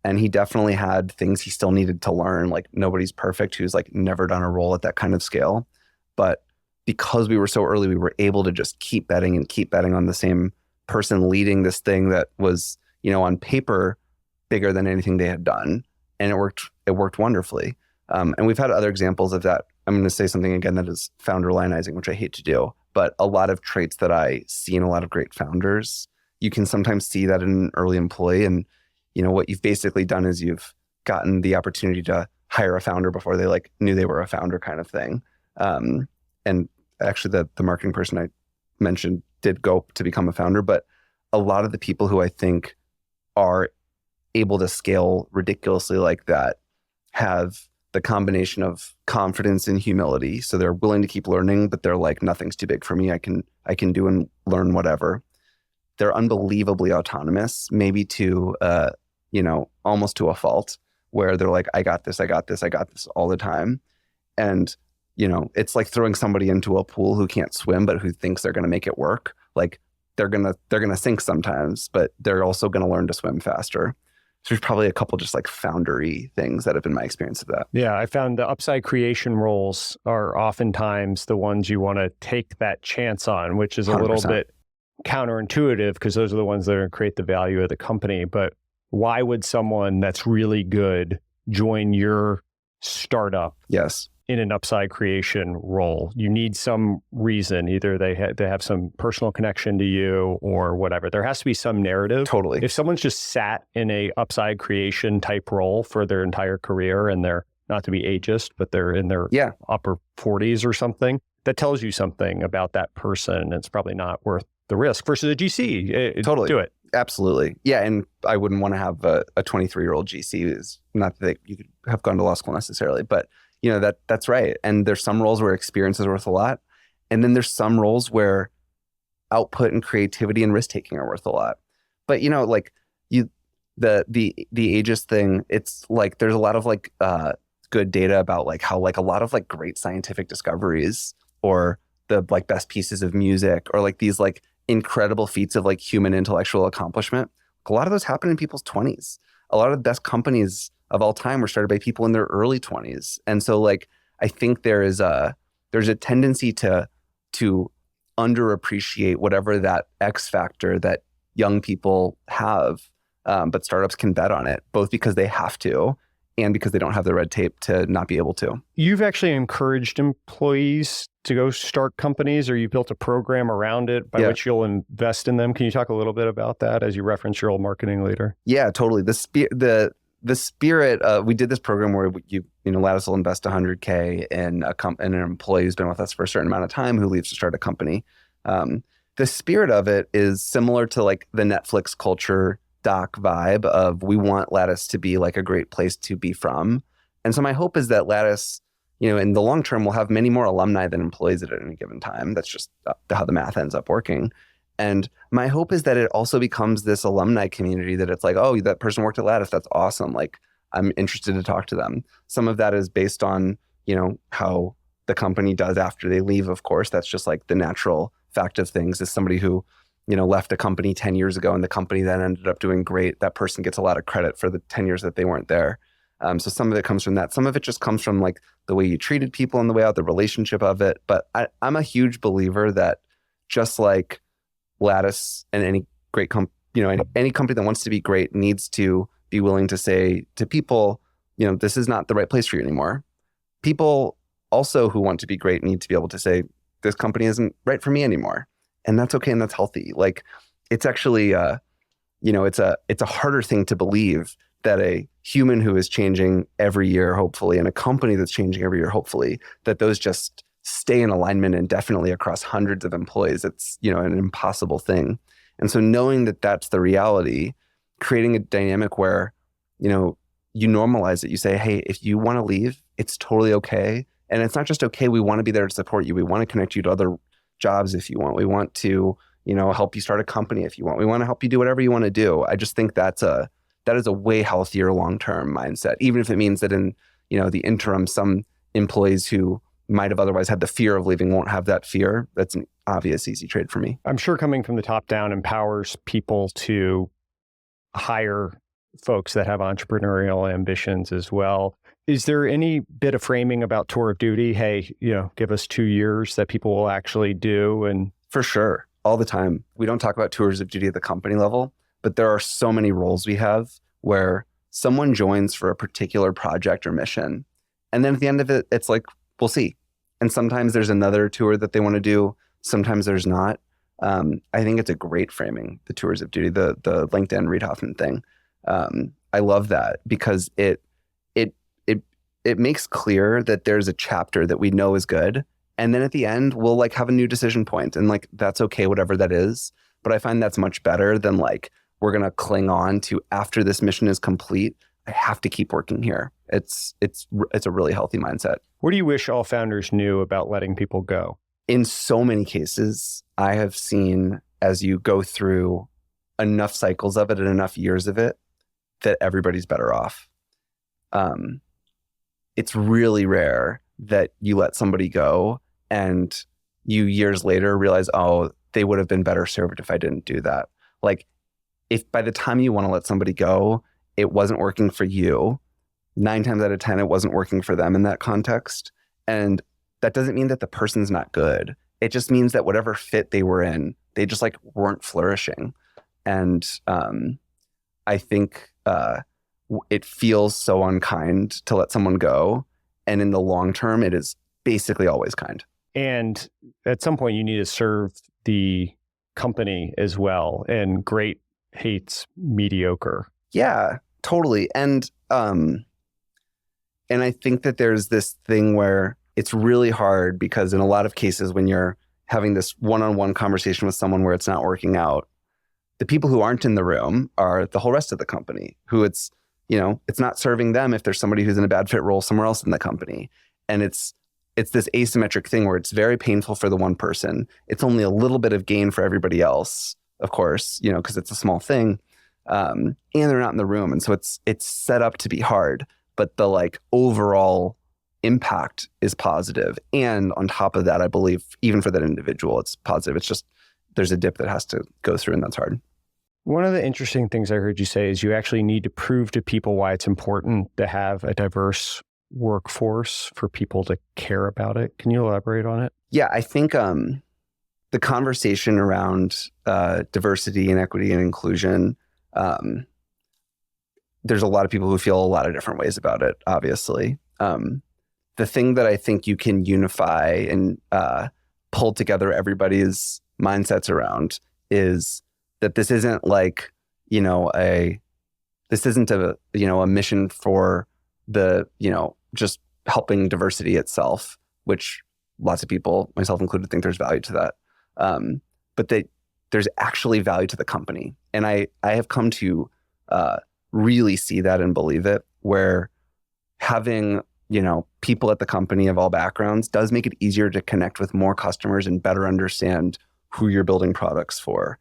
And he definitely had things he still needed to learn. Like nobody's perfect who's like never done a role at that kind of scale. But because we were so early, we were able to just keep betting on the same person leading this thing that was, on paper bigger than anything they had done. And it worked wonderfully. And we've had other examples of that. I'm going to say something again that is founder lionizing, which I hate to do, but a lot of traits that I see in a lot of great founders, you can sometimes see that in an early employee. And what you've basically done is you've gotten the opportunity to hire a founder before they like knew they were a founder kind of thing. And actually the marketing person I mentioned did go to become a founder, but a lot of the people who I think are able to scale ridiculously like that have the combination of confidence and humility. So they're willing to keep learning, but they're like, nothing's too big for me. I can do and learn whatever. They're unbelievably autonomous, maybe to, almost to a fault, where they're like, I got this all the time. And, it's like throwing somebody into a pool who can't swim, but who thinks they're going to make it work. Like they're going to sink sometimes, but they're also going to learn to swim faster. So there's probably a couple just like foundery things that have been my experience of that. Yeah, I found the upside creation roles are oftentimes the ones you want to take that chance on, which is a 100%. Little bit counterintuitive because those are the ones that are going to create the value of the company. But why would someone that's really good join your startup? Yes. In an upside creation role? You need some reason. Either they have some personal connection to you or whatever. There has to be some narrative. Totally. If someone's just sat in a upside creation type role for their entire career and they're not to be ageist, but they're in their upper 40s or something, that tells you something about that person. It's probably not worth the risk versus a GC. Totally. Do it. Absolutely. Yeah. And I wouldn't want to have a 23-year-old GC. Is not that you could have gone to law school necessarily, but that's right. And there's some roles where experience is worth a lot. And then there's some roles where output and creativity and risk taking are worth a lot. But the ageist thing, it's like there's a lot of like good data about like how like a lot of like great scientific discoveries or the like best pieces of music or like these like incredible feats of like human intellectual accomplishment. A lot of those happen in people's 20s. A lot of the best companies of all time were started by people in their early 20s. And so like, I think there's a tendency to underappreciate whatever that X factor that young people have, but startups can bet on it, both because they have to and because they don't have the red tape to not be able to. You've actually encouraged employees to go start companies, or you built a program around it by which you'll invest in them. Can you talk a little bit about that as you reference your old marketing leader? Yeah, totally. The spirit, we did this program where Lattice will invest $100K in an employee who's been with us for a certain amount of time who leaves to start a company. The spirit of it is similar to like the Netflix culture doc vibe of we want Lattice to be like a great place to be from. And so my hope is that Lattice, in the long term, will have many more alumni than employees at any given time. That's just how the math ends up working. And my hope is that it also becomes this alumni community that it's like, oh, that person worked at Lattice. That's awesome. Like, I'm interested to talk to them. Some of that is based on, how the company does after they leave, of course. That's just like the natural fact of things. Is somebody who left a company 10 years ago and the company then ended up doing great, that person gets a lot of credit for the 10 years that they weren't there. So some of it comes from that. Some of it just comes from like the way you treated people on the way out, the relationship of it. But I'm a huge believer that just like Lattice and any great any company that wants to be great needs to be willing to say to people, this is not the right place for you anymore. People also who want to be great need to be able to say, this company isn't right for me anymore. And that's okay. And that's healthy. Like, it's actually, it's a harder thing to believe that a human who is changing every year, hopefully, and a company that's changing every year, hopefully, that those just stay in alignment indefinitely across hundreds of employees. It's, an impossible thing. And so knowing that that's the reality, creating a dynamic where, you normalize it. You say, hey, if you want to leave, it's totally okay. And it's not just okay. We want to be there to support you. We want to connect you to other jobs if you want. We want to, help you start a company if you want. We want to help you do whatever you want to do. I just think that is a way healthier long-term mindset, even if it means that in, the interim, some employees who might have otherwise had the fear of leaving won't have that fear. That's an obvious, easy trade for me. I'm sure coming from the top down empowers people to hire folks that have entrepreneurial ambitions as well. Is there any bit of framing about tour of duty? Hey, give us 2 years that people will actually do? And for sure, all the time. We don't talk about tours of duty at the company level, but there are so many roles we have where someone joins for a particular project or mission. And then at the end of it, it's like, we'll see. And sometimes there's another tour that they want to do. Sometimes there's not. I think it's a great framing, the tours of duty, the LinkedIn Reid Hoffman thing. I love that because it makes clear that there's a chapter that we know is good. And then at the end, we'll like have a new decision point, and like, that's okay, whatever that is. But I find that's much better than like, we're going to cling on to after this mission is complete, I have to keep working here. It's a really healthy mindset. What do you wish all founders knew about letting people go? In so many cases, I have seen as you go through enough cycles of it and enough years of it, that everybody's better off. It's really rare that you let somebody go and you years later realize, oh, they would have been better served if I didn't do that. Like, if by the time you want to let somebody go, it wasn't working for you, 9 times out of 10, it wasn't working for them in that context. And that doesn't mean that the person's not good. It just means that whatever fit they were in, they just like weren't flourishing. And I think it feels so unkind to let someone go. And in the long term, it is basically always kind. And at some point, you need to serve the company as well. And great hates mediocre. Yeah, totally. And I think that there's this thing where it's really hard because in a lot of cases, when you're having this one-on-one conversation with someone where it's not working out, the people who aren't in the room are the whole rest of the company, who it's not serving them if there's somebody who's in a bad fit role somewhere else in the company. And it's this asymmetric thing where it's very painful for the one person. It's only a little bit of gain for everybody else, of course, because it's a small thing. And they're not in the room. And so it's set up to be hard, but the like overall impact is positive. And on top of that, I believe even for that individual, it's positive. It's just, there's a dip that has to go through, and that's hard. One of the interesting things I heard you say is you actually need to prove to people why it's important to have a diverse workforce for people to care about it. Can you elaborate on it? Yeah, I think the conversation around diversity and equity and inclusion there's a lot of people who feel a lot of different ways about it, obviously. The thing that I think you can unify and pull together everybody's mindsets around is that this isn't like, this isn't a mission for the, just helping diversity itself, which lots of people, myself included, think there's value to that. But that there's actually value to the company. And I have come to really see that and believe it, where having, people at the company of all backgrounds does make it easier to connect with more customers and better understand who you're building products for.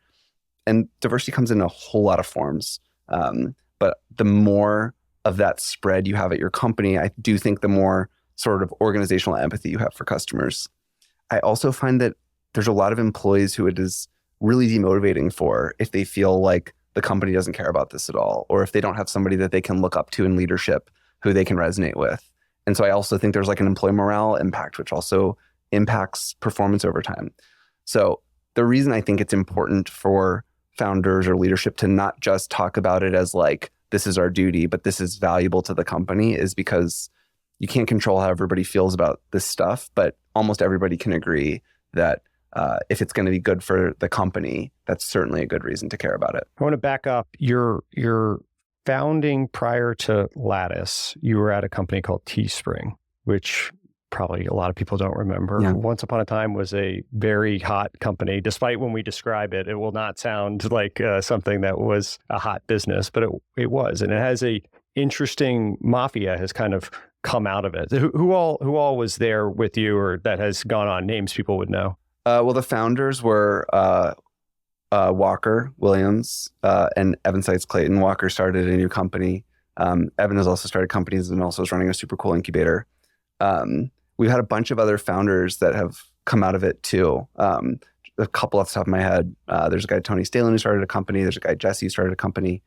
And diversity comes in a whole lot of forms. But the more of that spread you have at your company, I do think the more sort of organizational empathy you have for customers. I also find that there's a lot of employees who it is really demotivating for if they feel like the company doesn't care about this at all, or if they don't have somebody that they can look up to in leadership who they can resonate with. And so I also think there's like an employee morale impact, which also impacts performance over time. So the reason I think it's important for founders or leadership to not just talk about it as like, this is our duty, but this is valuable to the company, is because you can't control how everybody feels about this stuff, but almost everybody can agree that if it's going to be good for the company, that's certainly a good reason to care about it. I want to back up. Your founding prior to Lattice, you were at a company called Teespring, which probably a lot of people don't remember. Yeah. Once upon a time was a very hot company. Despite when we describe it, it will not sound like something that was a hot business, but it was. And it has a interesting mafia has kind of come out of it. Who all was there with you, or that has gone on, names people would know? Well, the founders were Walker Williams and Evan Seitz Clayton. Walker started a new company. Evan has also started companies and also is running a super cool incubator. We've had a bunch of other founders that have come out of it too. A couple off the top of my head. There's a guy, Tony Stalin, who started a company. There's a guy, Jesse, who started a company.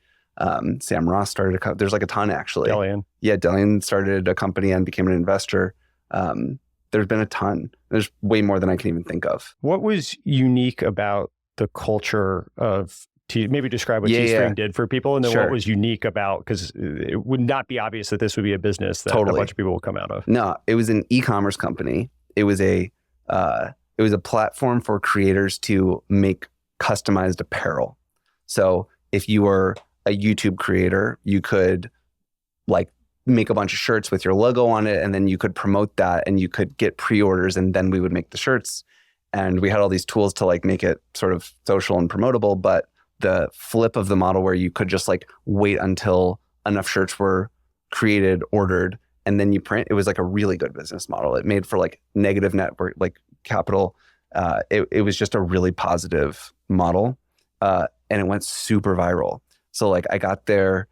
Sam Ross started a company. There's like a ton, actually. Delian. Yeah, Delian started a company and became an investor. There's been a ton. There's way more than I can even think of. What was unique about the culture of maybe describe what Teespring did for people, and then what was unique about, because it would not be obvious that this would be a business that a bunch of people will come out of. No, it was an e-commerce company. It was a platform for creators to make customized apparel. So if you were a YouTube creator, you could like make a bunch of shirts with your logo on it, and then you could promote that and you could get pre-orders, and then we would make the shirts. And we had all these tools to like make it sort of social and promotable, but the flip of the model where you could just like wait until enough shirts were created, ordered, and then you print, it was like a really good business model. It made for like negative network, like capital. It was just a really positive model. And it went super viral. So like I got there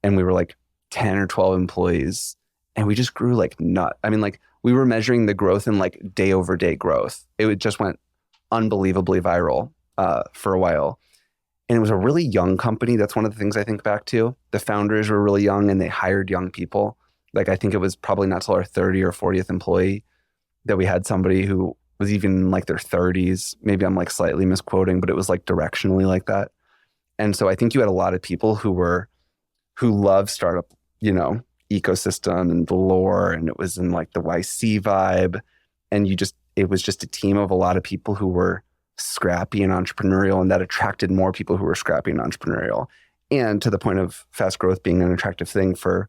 and we were like 10 or 12 employees and we just grew like nut. I mean, like we were measuring the growth in like day over day growth. It just went unbelievably viral for a while. And it was a really young company. That's one of the things I think back to. The founders were really young and they hired young people. Like I think it was probably not till our 30th or 40th employee that we had somebody who was even in like their 30s. Maybe I'm like slightly misquoting, but it was like directionally like that. And so I think you had a lot of people who loved startup, ecosystem and the lore, and it was in like the YC vibe. And it was just a team of a lot of people who were scrappy and entrepreneurial, and that attracted more people who were scrappy and entrepreneurial. And to the point of fast growth being an attractive thing for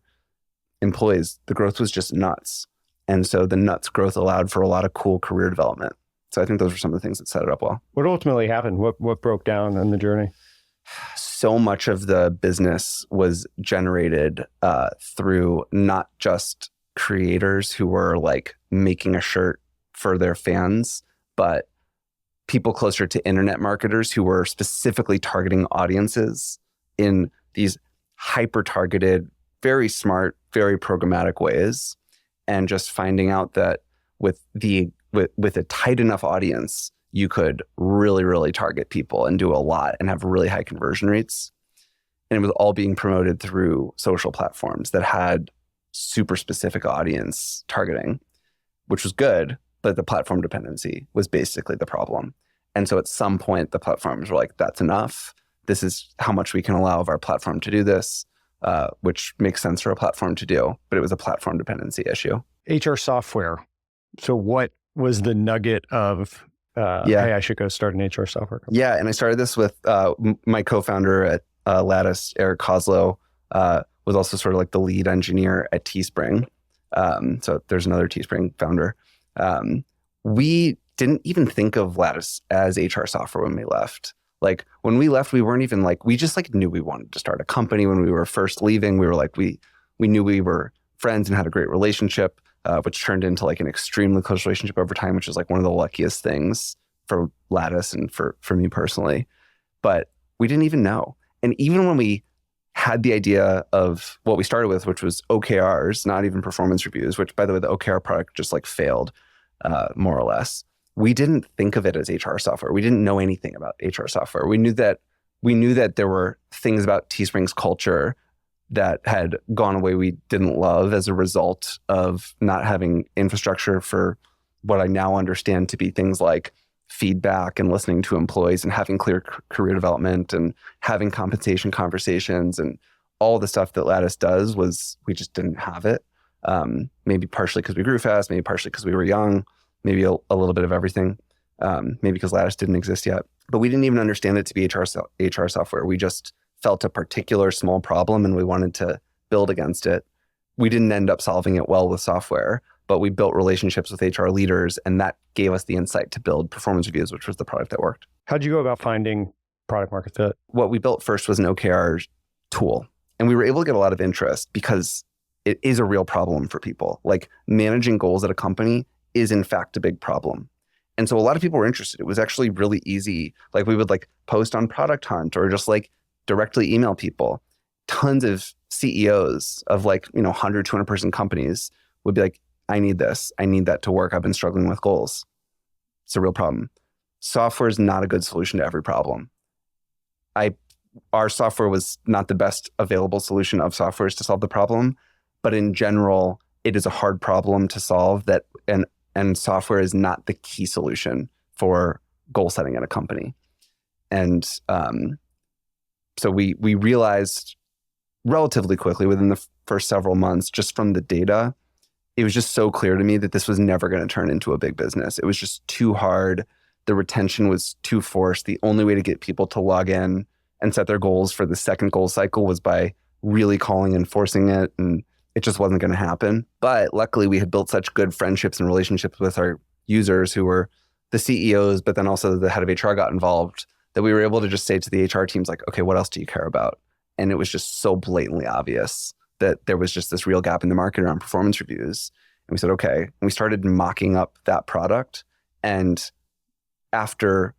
employees, the growth was just nuts. And so the nuts growth allowed for a lot of cool career development. So I think those were some of the things that set it up well. What ultimately happened? What broke down on the journey? So much of the business was generated through not just creators who were like making a shirt for their fans, but people closer to internet marketers who were specifically targeting audiences in these hyper-targeted, very smart, very programmatic ways. And just finding out that with a tight enough audience, you could really, really target people and do a lot and have really high conversion rates. And it was all being promoted through social platforms that had super specific audience targeting, which was good, but the platform dependency was basically the problem. And so at some point, the platforms were like, that's enough. This is how much we can allow of our platform to do this. which makes sense for a platform to do, but it was a platform dependency issue. HR software. So what was the nugget of, hey, I should go start an HR software company? Yeah, and I started this with my co-founder at Lattice, Eric Koslow, was also sort of like the lead engineer at Teespring. So there's another Teespring founder. We didn't even think of Lattice as HR software when we left. Like when we left, we weren't even like, we just like knew we wanted to start a company. When we were first leaving, we were like, we knew we were friends and had a great relationship, which turned into like an extremely close relationship over time, which is like one of the luckiest things for Lattice and for me personally. But we didn't even know. And even when we had the idea of what we started with, which was OKRs, not even performance reviews, which by the way, the OKR product just like failed more or less. We didn't think of it as HR software. We didn't know anything about HR software. We knew that there were things about Teespring's culture that had gone away we didn't love as a result of not having infrastructure for what I now understand to be things like feedback and listening to employees and having clear career development and having compensation conversations and all the stuff that Lattice does. Was we just didn't have it. Maybe partially because we grew fast, maybe partially because we were young, maybe a little bit of everything. Maybe because Lattice didn't exist yet. But we didn't even understand it to be HR software. We just felt a particular small problem and we wanted to build against it. We didn't end up solving it well with software, but we built relationships with HR leaders, and that gave us the insight to build performance reviews, which was the product that worked. How'd you go about finding product market fit? What we built first was an OKR tool, and we were able to get a lot of interest because it is a real problem for people. Like managing goals at a company is in fact a big problem. And so a lot of people were interested. It was actually really easy. Like we would like post on Product Hunt or just like directly email people. Tons of CEOs of like, 100, 200 person companies would be like, I need this. I need that to work. I've been struggling with goals. It's a real problem. Software is not a good solution to every problem. Our software was not the best available solution of softwares to solve the problem, but in general, it is a hard problem to solve that, and software is not the key solution for goal setting at a company. And so we realized relatively quickly within the first several months, just from the data, it was just so clear to me that this was never going to turn into a big business. It was just too hard. The retention was too forced. The only way to get people to log in and set their goals for the second goal cycle was by really calling and forcing it. And it just wasn't going to happen. But luckily, we had built such good friendships and relationships with our users who were the CEOs, but then also the head of HR got involved, that we were able to just say to the HR teams, like, okay, what else do you care about? And it was just so blatantly obvious that there was just this real gap in the market around performance reviews. And we said, okay. And we started mocking up that product. And after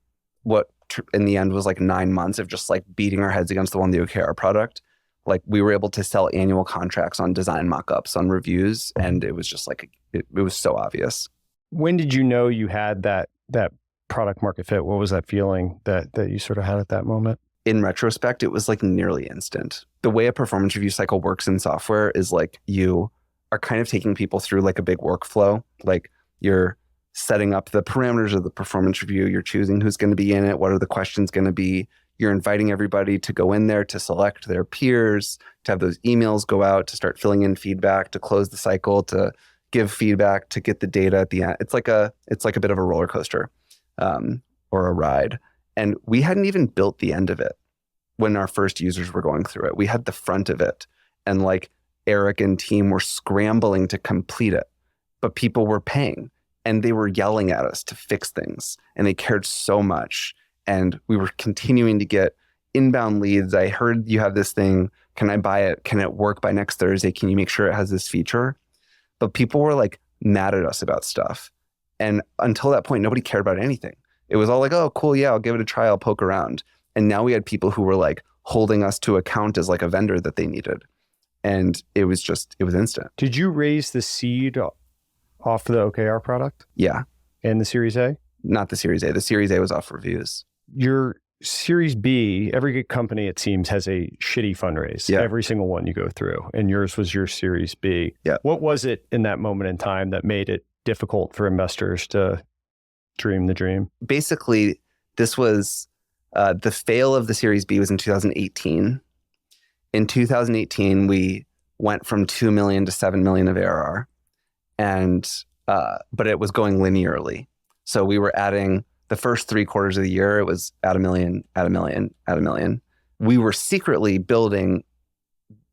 what in the end was like 9 months of just like beating our heads against the one, the OKR product, like we were able to sell annual contracts on design mockups, on reviews. And it was just like, it was so obvious. When did you know you had that product market fit? What was that feeling that you sort of had at that moment? In retrospect, it was like nearly instant. The way a performance review cycle works in software is like you are kind of taking people through like a big workflow. Like you're setting up the parameters of the performance review. You're choosing who's going to be in it. What are the questions going to be? You're inviting everybody to go in there, to select their peers, to have those emails go out, to start filling in feedback, to close the cycle, to give feedback, to get the data at the end. It's like a bit of a roller coaster or a ride. And we hadn't even built the end of it when our first users were going through it. We had the front of it. And like Eric and team were scrambling to complete it, but people were paying and they were yelling at us to fix things. And they cared so much. And we were continuing to get inbound leads. I heard you have this thing. Can I buy it? Can it work by next Thursday? Can you make sure it has this feature? But people were like mad at us about stuff. And until that point, nobody cared about anything. It was all like, oh, cool. Yeah, I'll give it a try. I'll poke around. And now we had people who were like holding us to account as like a vendor that they needed. And it was instant. Did you raise the seed off the OKR product? Yeah. And the Series A? Not the Series A. The Series A was off reviews. Your Series B, every good company, it seems, has a shitty fundraise. Yeah. Every single one you go through. And yours was your Series B. Yeah. What was it in that moment in time that made it difficult for investors to dream the dream? Basically, this was the fail of the Series B was in 2018. In 2018, we went from 2 million to 7 million of ARR, but it was going linearly. So we were adding the first 3 quarters of the year, it was add a million, add a million, add a million. We were secretly building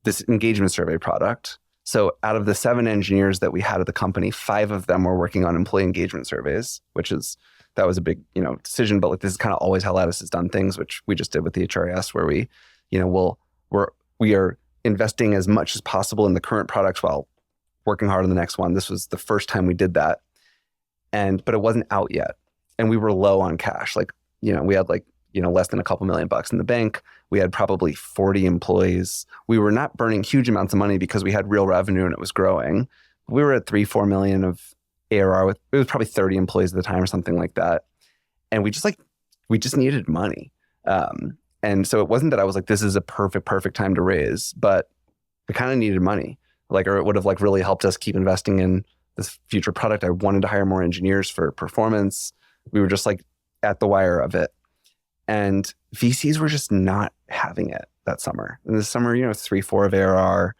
this engagement survey product. So out of the 7 engineers that we had at the company, 5 of them were working on employee engagement surveys, that was a big, decision. But like, this is kind of always how Lattice has done things, which we just did with the HRIS, where we, we are investing as much as possible in the current products while working hard on the next one. This was the first time we did that. But it wasn't out yet. And we were low on cash. We had less than a couple $1,000,000 in the bank. We had probably 40 employees. We were not burning huge amounts of money because we had real revenue and it was growing. We were at 3-4 million of ARR it was probably 30 employees at the time or something like that. And we just needed money. And so it wasn't that I was like, this is a perfect time to raise, but we kind of needed money. Or it would have really helped us keep investing in this future product. I wanted to hire more engineers for performance. We were just at the wire of it. And VCs were just not having it that summer. And this summer, 3-4 of ARR.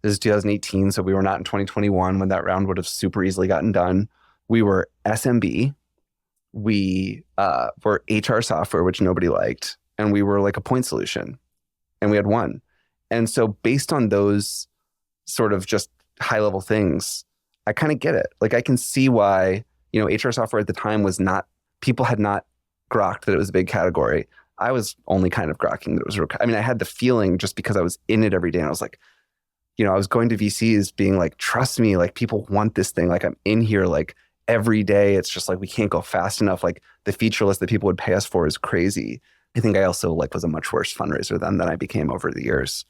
This is 2018, so we were not in 2021 when that round would have super easily gotten done. We were SMB. We were HR software, which nobody liked. And we were a point solution. And we had one. And so based on those sort of just high level things, I kind of get it. I can see why, HR software at the time people had not grokked that it was a big category. I was only kind of grokking that it was, I had the feeling just because I was in it every day. And I was I was going to VCs being trust me, people want this thing. I'm in here every day. It's just we can't go fast enough. The feature list that people would pay us for is crazy. I think I also was a much worse fundraiser than I became over the years.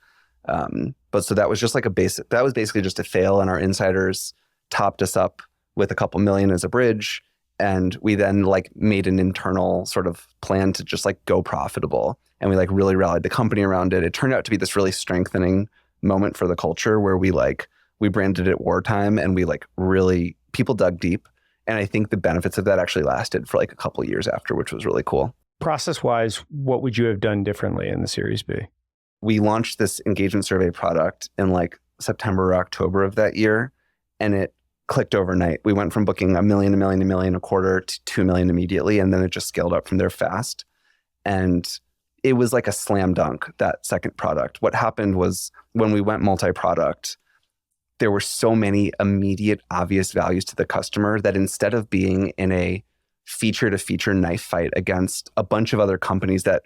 But so that was just that was basically just a fail, and our insiders topped us up with a couple million as a bridge. And we then made an internal sort of plan to just go profitable. And we really rallied the company around it. It turned out to be this really strengthening moment for the culture where we branded it wartime, and we really, people dug deep. And I think the benefits of that actually lasted for a couple of years after, which was really cool. Process-wise, what would you have done differently in the Series B? We launched this engagement survey product in September or October of that year, and it clicked overnight. We went from booking $1 million a quarter to 2 million immediately, and then it just scaled up from there fast. And it was a slam dunk, that second product. What happened was when we went multi-product, there were so many immediate, obvious values to the customer that instead of being in a feature-to-feature knife fight against a bunch of other companies that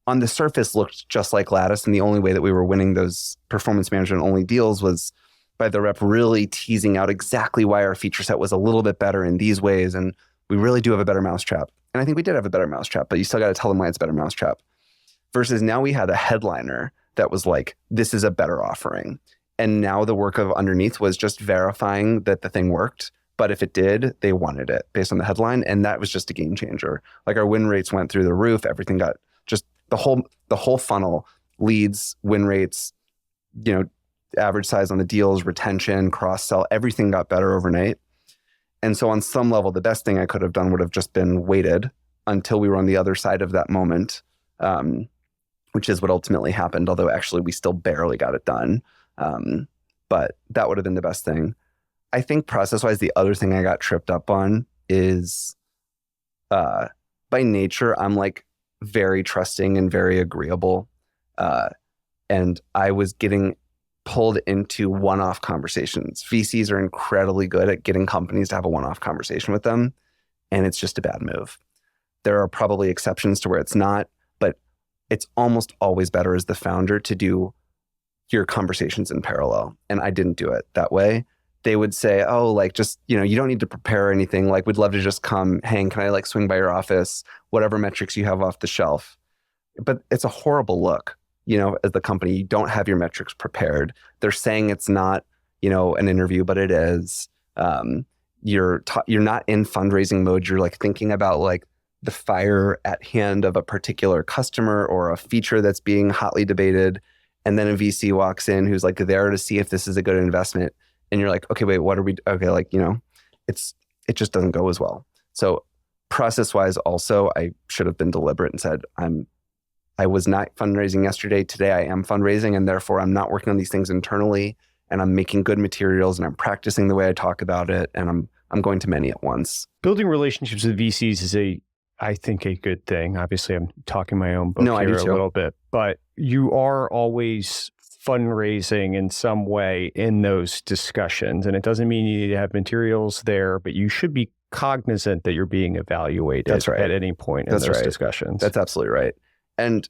on the surface looked just like Lattice, and the only way that we were winning those performance management only deals was by the rep really teasing out exactly why our feature set was a little bit better in these ways, and we really do have a better mousetrap. And I think we did have a better mousetrap, but you still got to tell them why it's a better mousetrap. Versus now we had a headliner that was this is a better offering. And now the work of underneath was just verifying that the thing worked. But if it did, they wanted it based on the headline. And that was just a game changer. Our win rates went through the roof. Everything got just the whole funnel, leads, win rates, average size on the deals, retention, cross-sell, everything got better overnight. And so on some level, the best thing I could have done would have just been waited until we were on the other side of that moment, which is what ultimately happened, although actually we still barely got it done. But that would have been the best thing. I think process-wise, the other thing I got tripped up on is by nature, I'm very trusting and very agreeable. And I was getting pulled into one-off conversations. VCs are incredibly good at getting companies to have a one-off conversation with them, and it's just a bad move. There are probably exceptions to where it's not, but it's almost always better as the founder to do your conversations in parallel. And I didn't do it that way. They would say, oh, just, you don't need to prepare anything. We'd love to just come hang. Can I swing by your office? Whatever metrics you have off the shelf. But it's a horrible look, as the company. You don't have your metrics prepared. They're saying it's not, an interview, but it is. You're not in fundraising mode. You're thinking about the fire at hand of a particular customer or a feature that's being hotly debated. And then a VC walks in who's there to see if this is a good investment. And you're okay, wait, what are we, okay, it just doesn't go as well. So process-wise also, I should have been deliberate and said, I was not fundraising yesterday. Today I am fundraising, and therefore I'm not working on these things internally, and I'm making good materials, and I'm practicing the way I talk about it, and I'm going to many at once. Building relationships with VCs is I think a good thing. Obviously, I'm talking my own book here a little bit, but you are always fundraising in some way in those discussions. And it doesn't mean you need to have materials there, but you should be cognizant that you're being evaluated at any point in those discussions. That's absolutely right. And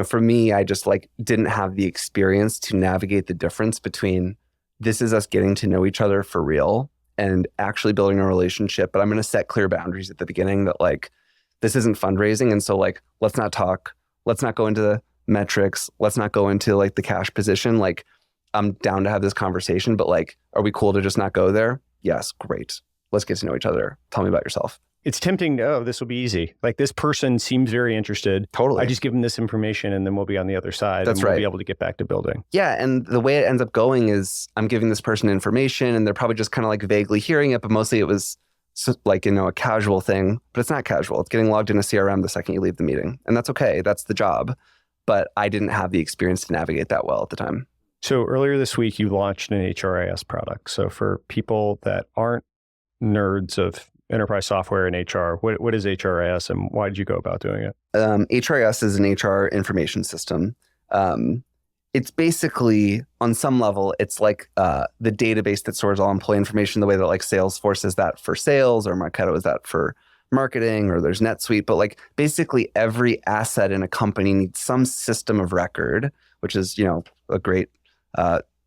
for me, I just didn't have the experience to navigate the difference between this is us getting to know each other for real and actually building a relationship. But I'm going to set clear boundaries at the beginning that this isn't fundraising. And so let's not talk. Let's not go into the metrics. Let's not go into the cash position. I'm down to have this conversation, but are we cool to just not go there? Yes. Great. Let's get to know each other. Tell me about yourself. It's tempting. Oh, this will be easy. This person seems very interested. Totally. I just give them this information and then we'll be on the other side. That's and we'll right. be able to get back to building. Yeah. And the way it ends up going is I'm giving this person information and they're probably just kind of vaguely hearing it, but mostly it was a casual thing, but it's not casual. It's getting logged in a CRM the second you leave the meeting. And that's okay. That's the job. But I didn't have the experience to navigate that well at the time. So earlier this week, you launched an HRIS product. So for people that aren't nerds of enterprise software and HR, what is HRIS and why did you go about doing it? HRIS is an HR information system. It's basically, on some level, it's the database that stores all employee information the way that Salesforce is that for sales or Marketo is that for marketing or there's NetSuite. But basically every asset in a company needs some system of record, which is, a great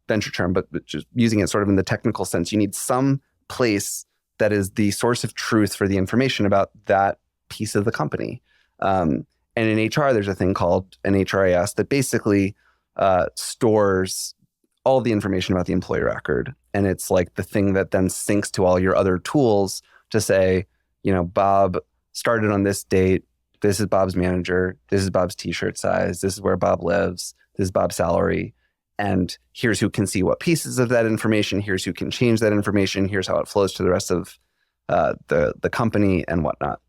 venture term, but just using it sort of in the technical sense, you need some place that is the source of truth for the information about that piece of the company. And in HR, there's a thing called an HRIS that basically stores all the information about the employee record. And it's the thing that then syncs to all your other tools to say, Bob started on this date. This is Bob's manager. This is Bob's t-shirt size. This is where Bob lives. This is Bob's salary. And here's who can see what pieces of that information. Here's who can change that information. Here's how it flows to the rest of the company and whatnot.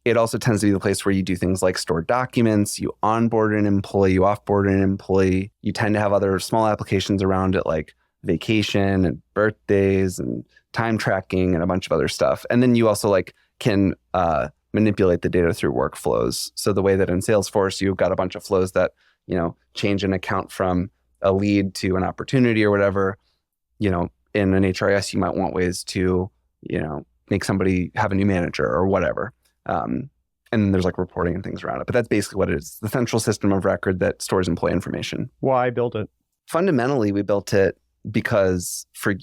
It also tends to be the place where you do things like store documents, you onboard an employee, you offboard an employee. You tend to have other small applications around it like vacation and birthdays and time tracking and a bunch of other stuff. And then you also can manipulate the data through workflows. So the way that in Salesforce, you've got a bunch of flows that, change an account from a lead to an opportunity or whatever, in an HRIS, you might want ways to, make somebody have a new manager or whatever. And then there's reporting and things around it. But that's basically what it is. The central system of record that stores employee information. Why build it? Fundamentally, we built it because for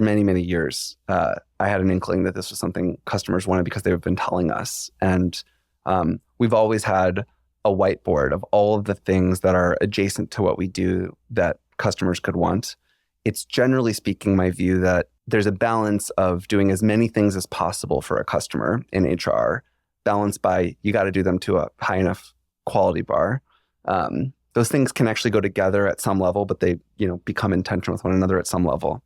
many, many years, I had an inkling that this was something customers wanted because they've been telling us. And we've always had a whiteboard of all of the things that are adjacent to what we do that customers could want. It's generally speaking my view that there's a balance of doing as many things as possible for a customer in HR, balanced by you got to do them to a high enough quality bar. Those things can actually go together at some level, but they become in tension with one another at some level.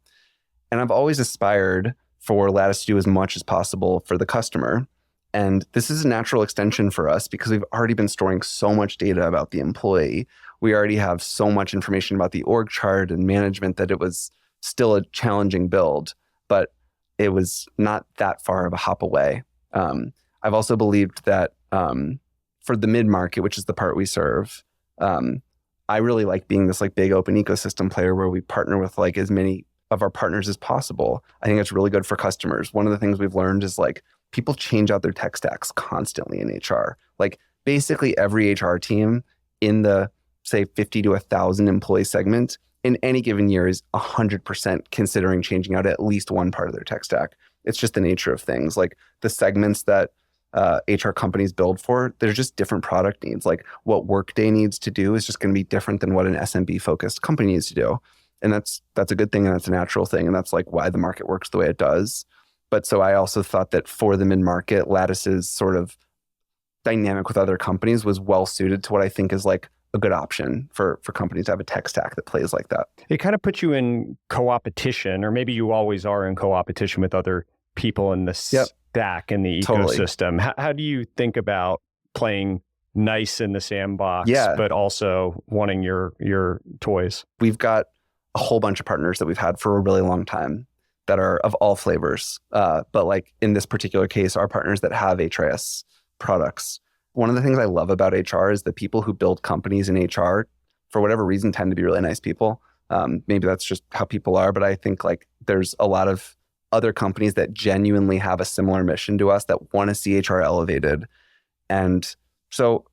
And I've always aspired for Lattice to do as much as possible for the customer. And this is a natural extension for us because we've already been storing so much data about the employee. We already have so much information about the org chart and management that it was still a challenging build, but it was not that far of a hop away. I've also believed that for the mid-market, which is the part we serve, I really like being this big open ecosystem player where we partner with as many of our partners as possible. I think it's really good for customers. One of the things we've learned is people change out their tech stacks constantly in HR. Basically every HR team in the say 50 to 1,000 employee segment in any given year is 100% considering changing out at least one part of their tech stack. It's just the nature of things. The segments that HR companies build for, there's just different product needs. What Workday needs to do is just going to be different than what an SMB focused company needs to do. And that's a good thing and that's a natural thing. And that's why the market works the way it does. But so I also thought that for the mid-market, Lattice's sort of dynamic with other companies was well suited to what I think is a good option for companies to have a tech stack that plays like that. It kind of puts you in co-opetition, or maybe you always are in co-opetition with other people in the stack, in the ecosystem. Totally. How do you think about playing nice in the sandbox, Yeah. but also wanting your toys. We've got a whole bunch of partners that we've had for a really long time that are of all flavors. But like in this particular case, our partners that have HRIS products. One of the things I love about HR is the people who build companies in HR, for whatever reason, tend to be really nice people. Maybe that's just how people are, but I think like there's a lot of other companies that genuinely have a similar mission to us that want to see HR elevated. And so,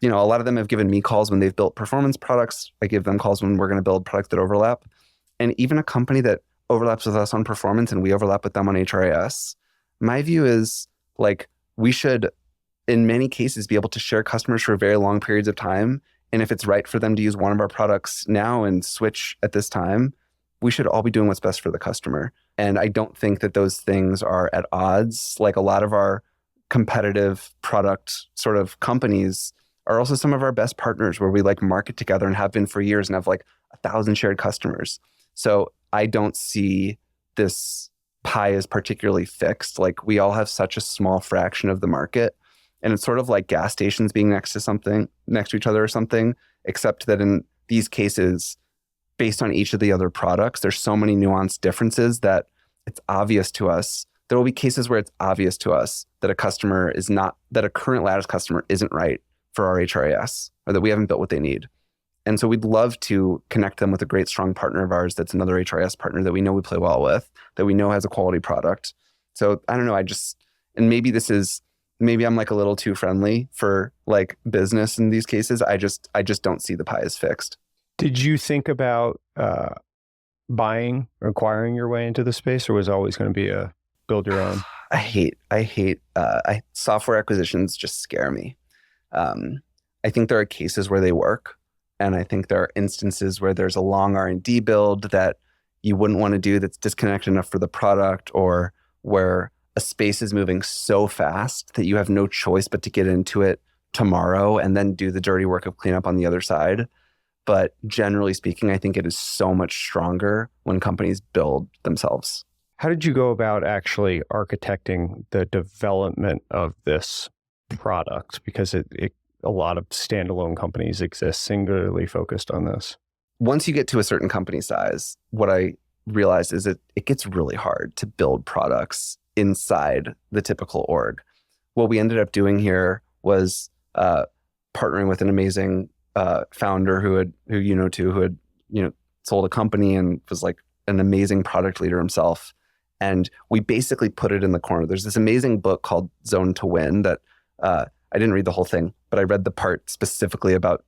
a lot of them have given me calls when they've built performance products. I give them calls when we're going to build products that overlap. And even a company that overlaps with us on performance and we overlap with them on HRIS, my view is like we should, in many cases, be able to share customers for very long periods of time. And if it's right for them to use one of our products now and switch at this time, we should all be doing what's best for the customer. And I don't think that those things are at odds. Like a lot of our competitive product sort of companies are also some of our best partners where we like market together and have been for years and have like 1,000 shared customers. So I don't see this pie as particularly fixed. Like we all have such a small fraction of the market. And it's sort of like gas stations being next to each other or something, except that in these cases, based on each of the other products, there's so many nuanced differences that it's obvious to us. There will be cases where it's obvious to us that a current Lattice customer isn't right for our HRIS, or that we haven't built what they need. And so we'd love to connect them with a great, strong partner of ours that's another HRIS partner that we know we play well with, that we know has a quality product. So I don't know, and maybe I'm like a little too friendly for like business in these cases. I just don't see the pie as fixed. Did you think about buying or acquiring your way into the space, or was it always going to be a build your own? I hate software acquisitions just scare me. I think there are cases where they work. And I think there are instances where there's a long R&D build that you wouldn't want to do that's disconnected enough for the product, or where a space is moving so fast that you have no choice but to get into it tomorrow and then do the dirty work of cleanup on the other side. But generally speaking, I think it is so much stronger when companies build themselves. How did you go about actually architecting the development of this product? Because a lot of standalone companies exist singularly focused on this. Once you get to a certain company size, what I realized is it gets really hard to build products inside the typical org. What we ended up doing here was partnering with an amazing founder who had sold a company and was like an amazing product leader himself. And we basically put it in the corner. There's this amazing book called Zone to Win that I didn't read the whole thing, but I read the part specifically about,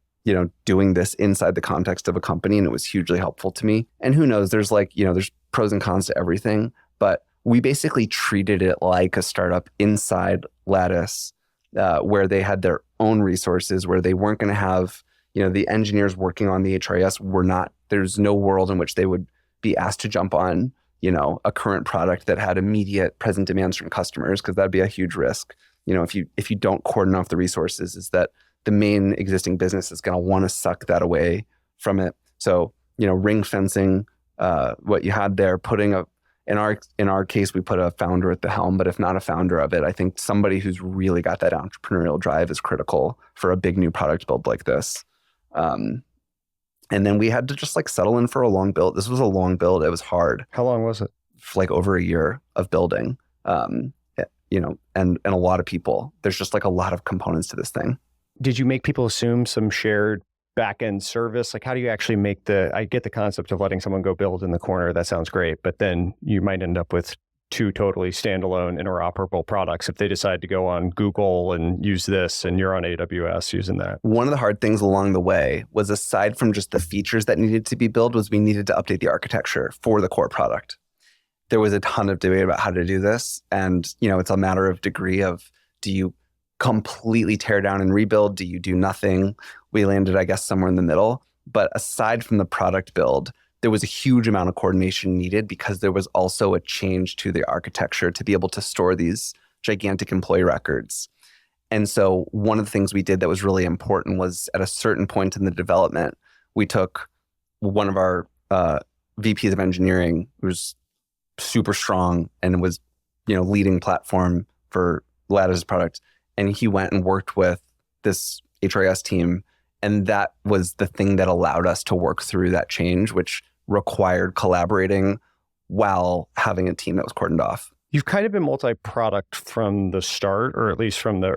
doing this inside the context of a company, and it was hugely helpful to me. And who knows, there's there's pros and cons to everything, but we basically treated it like a startup inside Lattice, where they had their own resources, where they weren't going to have, the engineers working on the HRIS there's no world in which they would be asked to jump on, a current product that had immediate present demands from customers, because that'd be a huge risk. If you don't cordon off the resources, is that the main existing business is going to want to suck that away from it. So, ring fencing what you had there, in our case, we put a founder at the helm, but if not a founder of it, I think somebody who's really got that entrepreneurial drive is critical for a big new product build like this. And then we had to just settle in for a long build. This was a long build. It was hard. How long was it? Over a year of building. And a lot of people. There's just a lot of components to this thing. Did you make people assume some shared back-end service? How do you actually I get the concept of letting someone go build in the corner. That sounds great. But then you might end up with two totally standalone interoperable products if they decide to go on Google and use this and you're on AWS using that. One of the hard things along the way was, aside from just the features that needed to be built, was we needed to update the architecture for the core product. There was a ton of debate about how to do this. And, it's a matter of degree of, do you completely tear down and rebuild? Do you do nothing? We landed, I guess, somewhere in the middle. But aside from the product build, there was a huge amount of coordination needed, because there was also a change to the architecture to be able to store these gigantic employee records. And so one of the things we did that was really important was, at a certain point in the development, we took one of our VPs of engineering, who was super strong and was, leading platform for Lattice's product. And he went and worked with this HRIS team. And that was the thing that allowed us to work through that change, which required collaborating while having a team that was cordoned off. You've kind of been multi-product from the start, or at least from the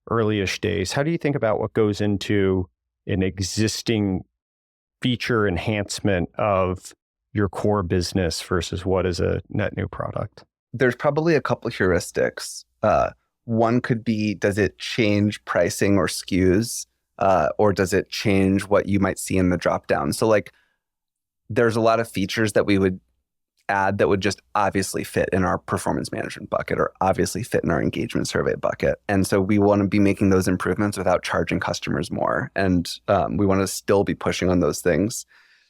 early-ish days. How do you think about what goes into an existing feature enhancement of your core business versus what is a net new product? There's probably a couple heuristics. One could be, does it change pricing or SKUs? Or does it change what you might see in the dropdown? So like, there's a lot of features that we would add that would just obviously fit in our performance management bucket or obviously fit in our engagement survey bucket. And so we want to be making those improvements without charging customers more. And we want to still be pushing on those things.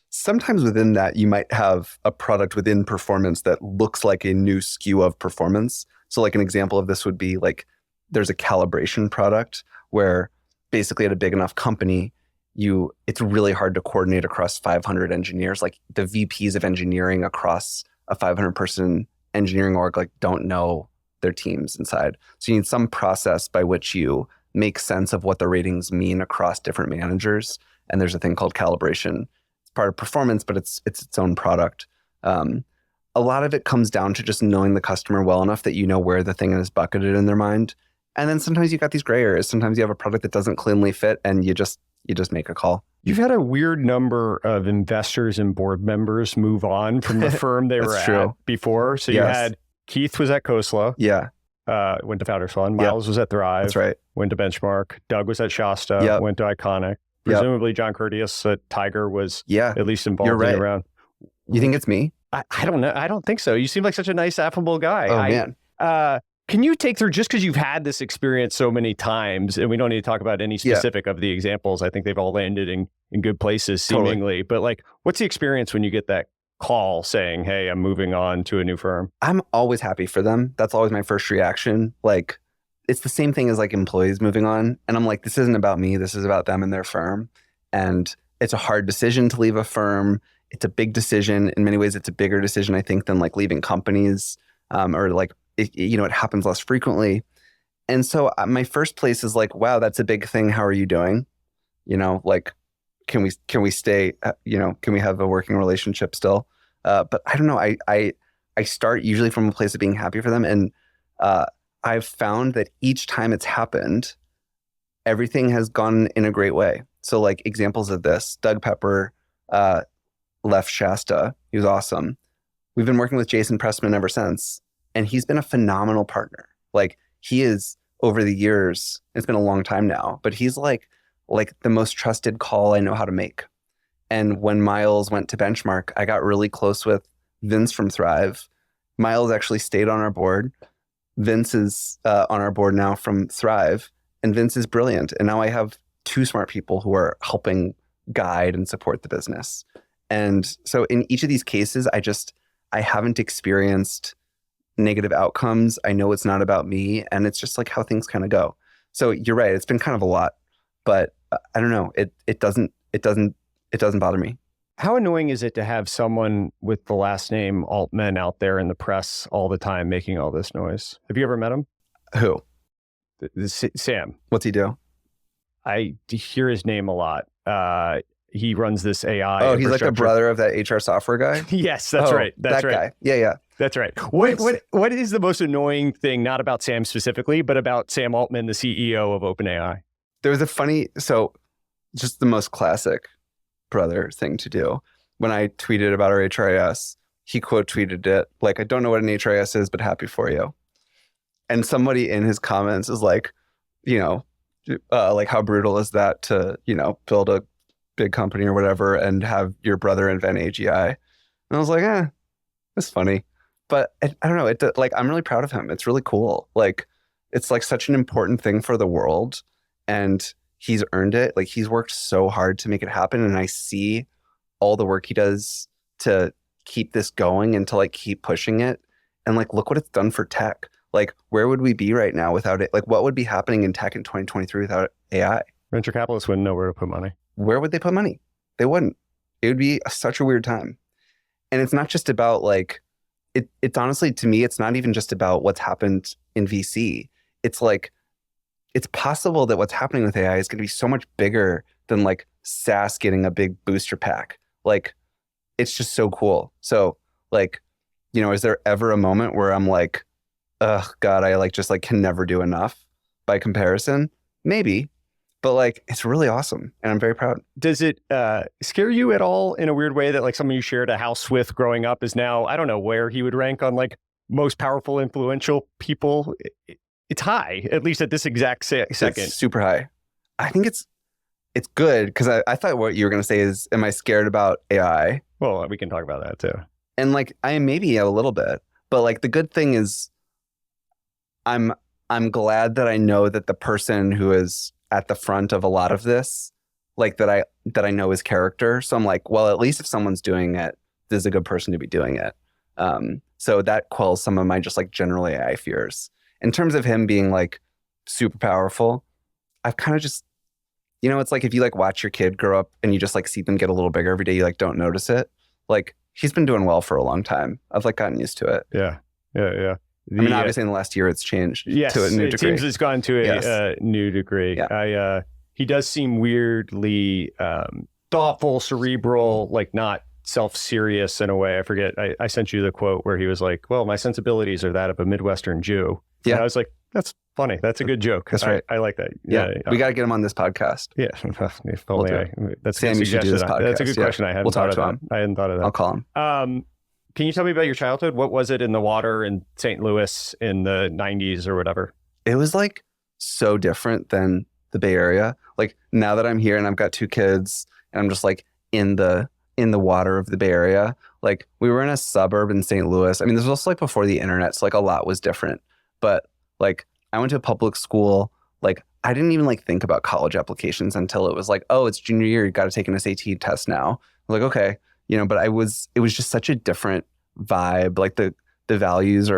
Sometimes within that, you might have a product within performance that looks like a new SKU of performance. So like an example of this would be like, there's a calibration product where basically at a big enough company, it's really hard to coordinate across 500 engineers. Like the VPs of engineering across a 500-person engineering org like don't know their teams inside. So you need some process by which you make sense of what the ratings mean across different managers. And there's a thing called calibration. It's part of performance, but it's its own product. A lot of it comes down to just knowing the customer well enough that you know where the thing is bucketed in their mind. And then sometimes you got these gray areas. Sometimes you have a product that doesn't cleanly fit and you just make a call. You've had a weird number of investors and board members move on from the firm they were at before. So you had Keith was at Khosla. Yeah. Went to Founders Fund. Miles was at Thrive. That's right. Went to Benchmark. Doug was at Shasta. Went to Iconic. Presumably John Curtius at Tiger was at least involved in the round. You think it's me? I don't know. I don't think so. You seem like such a nice, affable guy. Oh, man. Can you take through, just because you've had this experience so many times, and we don't need to talk about any specific of the examples. I think they've all landed in good places seemingly. Totally. But like, what's the experience when you get that call saying, hey, I'm moving on to a new firm? I'm always happy for them. That's always my first reaction. Like, it's the same thing as like employees moving on. And I'm like, this isn't about me. This is about them and their firm. And it's a hard decision to leave a firm. It's a big decision. In many ways, it's a bigger decision, I think, than like leaving companies or like, it happens less frequently. And so my first place is like, wow, that's a big thing. How are you doing? Like, can we stay, can we have a working relationship still? But I don't know. I start usually from a place of being happy for them. And I've found that each time it's happened, everything has gone in a great way. So like examples of this, Doug Pepper left Shasta. He was awesome. We've been working with Jason Pressman ever since. And he's been a phenomenal partner. Like he is over the years, it's been a long time now, but he's like the most trusted call I know how to make. And when Miles went to Benchmark, I got really close with Vince from Thrive. Miles actually stayed on our board. Vince is on our board now from Thrive, and Vince is brilliant. And now I have two smart people who are helping guide and support the business. And so in each of these cases, I haven't experienced negative outcomes. I know it's not about me, and it's just like how things kind of go. So you're right. It's been kind of a lot, but I don't know. It doesn't bother me. How annoying is it to have someone with the last name Altman out there in the press all the time making all this noise? Have you ever met him? Who? Sam. What's he do? I hear his name a lot. He runs this AI. Oh, he's like the brother of that HR software guy? Yes, that's right. That's that right. Guy. Yeah. That's right. What is the most annoying thing, not about Sam specifically, but about Sam Altman, the CEO of OpenAI? There was just the most classic brother thing to do. When I tweeted about our HRIS, he quote tweeted it like, I don't know what an HRIS is, but happy for you. And somebody in his comments is like, like how brutal is that to, build a big company or whatever and have your brother invent AGI. And I was like, that's funny. But I don't know. I'm really proud of him. It's really cool. Like, it's like such an important thing for the world, and he's earned it. Like, he's worked so hard to make it happen, and I see all the work he does to keep this going and to like keep pushing it. And like, look what it's done for tech. Like, where would we be right now without it? Like, what would be happening in tech in 2023 without AI? Venture capitalists wouldn't know where to put money. Where would they put money? They wouldn't. It would be such a weird time. And it's not just about like, it's honestly, to me, it's not even just about what's happened in VC. It's like it's possible that what's happening with AI is going to be so much bigger than like SaaS getting a big booster pack. Like, it's just so cool. So like, is there ever a moment where I'm like, oh God, I like just like can never do enough by comparison? Maybe, but like, it's really awesome. And I'm very proud. Does it scare you at all in a weird way that like someone you shared a house with growing up is now, I don't know where he would rank on like most powerful, influential people? It's high, at least at this exact second. It's super high. I think it's good because I thought what you were going to say is, am I scared about AI? Well, we can talk about that too. And like, I am maybe a little bit, but like the good thing is I'm glad that I know that the person who is at the front of a lot of this, like that I know his character. So I'm like, well, at least if someone's doing it, this is a good person to be doing it. So that quells some of my just like general AI fears. In terms of him being like super powerful, I've kind of just, it's like if you like watch your kid grow up and you just like see them get a little bigger every day, you like don't notice it. Like he's been doing well for a long time. I've like gotten used to it. Yeah. I mean, obviously in the last year it's changed to a new degree. It seems it's gone to a new degree. Yeah. He does seem weirdly thoughtful, cerebral, like not self-serious in a way. I forget. I sent you the quote where he was like, well, my sensibilities are that of a Midwestern Jew. Yeah. And I was like, that's funny. That's a good joke. That's right. I like that. Yeah. We got to get him on this podcast. Yeah. If only that's Sam, you should do this podcast. That's a good question. I hadn't thought of that. I hadn't thought of that. I'll call him. Can you tell me about your childhood? What was it in the water in St. Louis in the 90s or whatever? It was like so different than the Bay Area. Like now that I'm here and I've got 2 kids and I'm just like in the water of the Bay Area, like we were in a suburb in St. Louis. I mean, this was also like before the internet, so like a lot was different. But like I went to a public school. Like I didn't even like think about college applications until it was like, oh, it's junior year. You got to take an SAT test now. I'm like, okay. But it was just such a different vibe. Like the values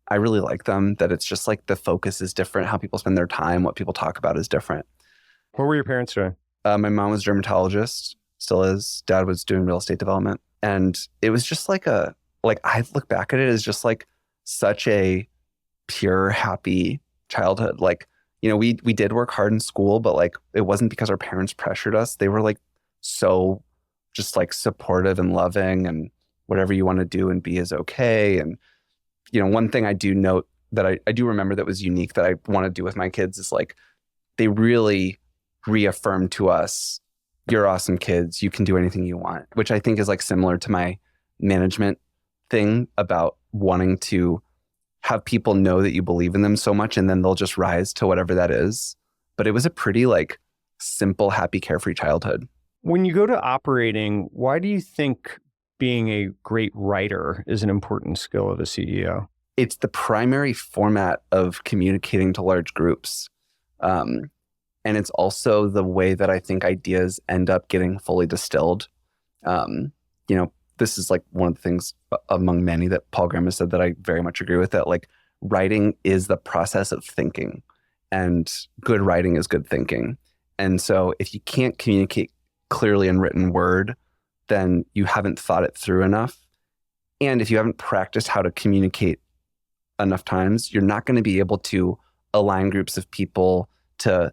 I really like them, that it's just like the focus is different. How people spend their time, what people talk about is different. What were your parents doing? My mom was a dermatologist, still is. Dad was doing real estate development. And it was just like I look back at it as just like such a pure, happy childhood. Like, we did work hard in school, but like it wasn't because our parents pressured us. They were like so just like supportive and loving, and whatever you want to do and be is okay. And, one thing I do note that I do remember that was unique that I want to do with my kids is like, they really reaffirmed to us, you're awesome kids. You can do anything you want, which I think is like similar to my management thing about wanting to have people know that you believe in them so much and then they'll just rise to whatever that is. But it was a pretty like simple, happy, carefree childhood. When you go to operating, why do you think being a great writer is an important skill of a CEO? It's the primary format of communicating to large groups. And it's also the way that I think ideas end up getting fully distilled. This is like one of the things among many that Paul Graham has said that I very much agree with, that like writing is the process of thinking, and good writing is good thinking. And so if you can't communicate clearly in written word, then you haven't thought it through enough. And if you haven't practiced how to communicate enough times, you're not going to be able to align groups of people, to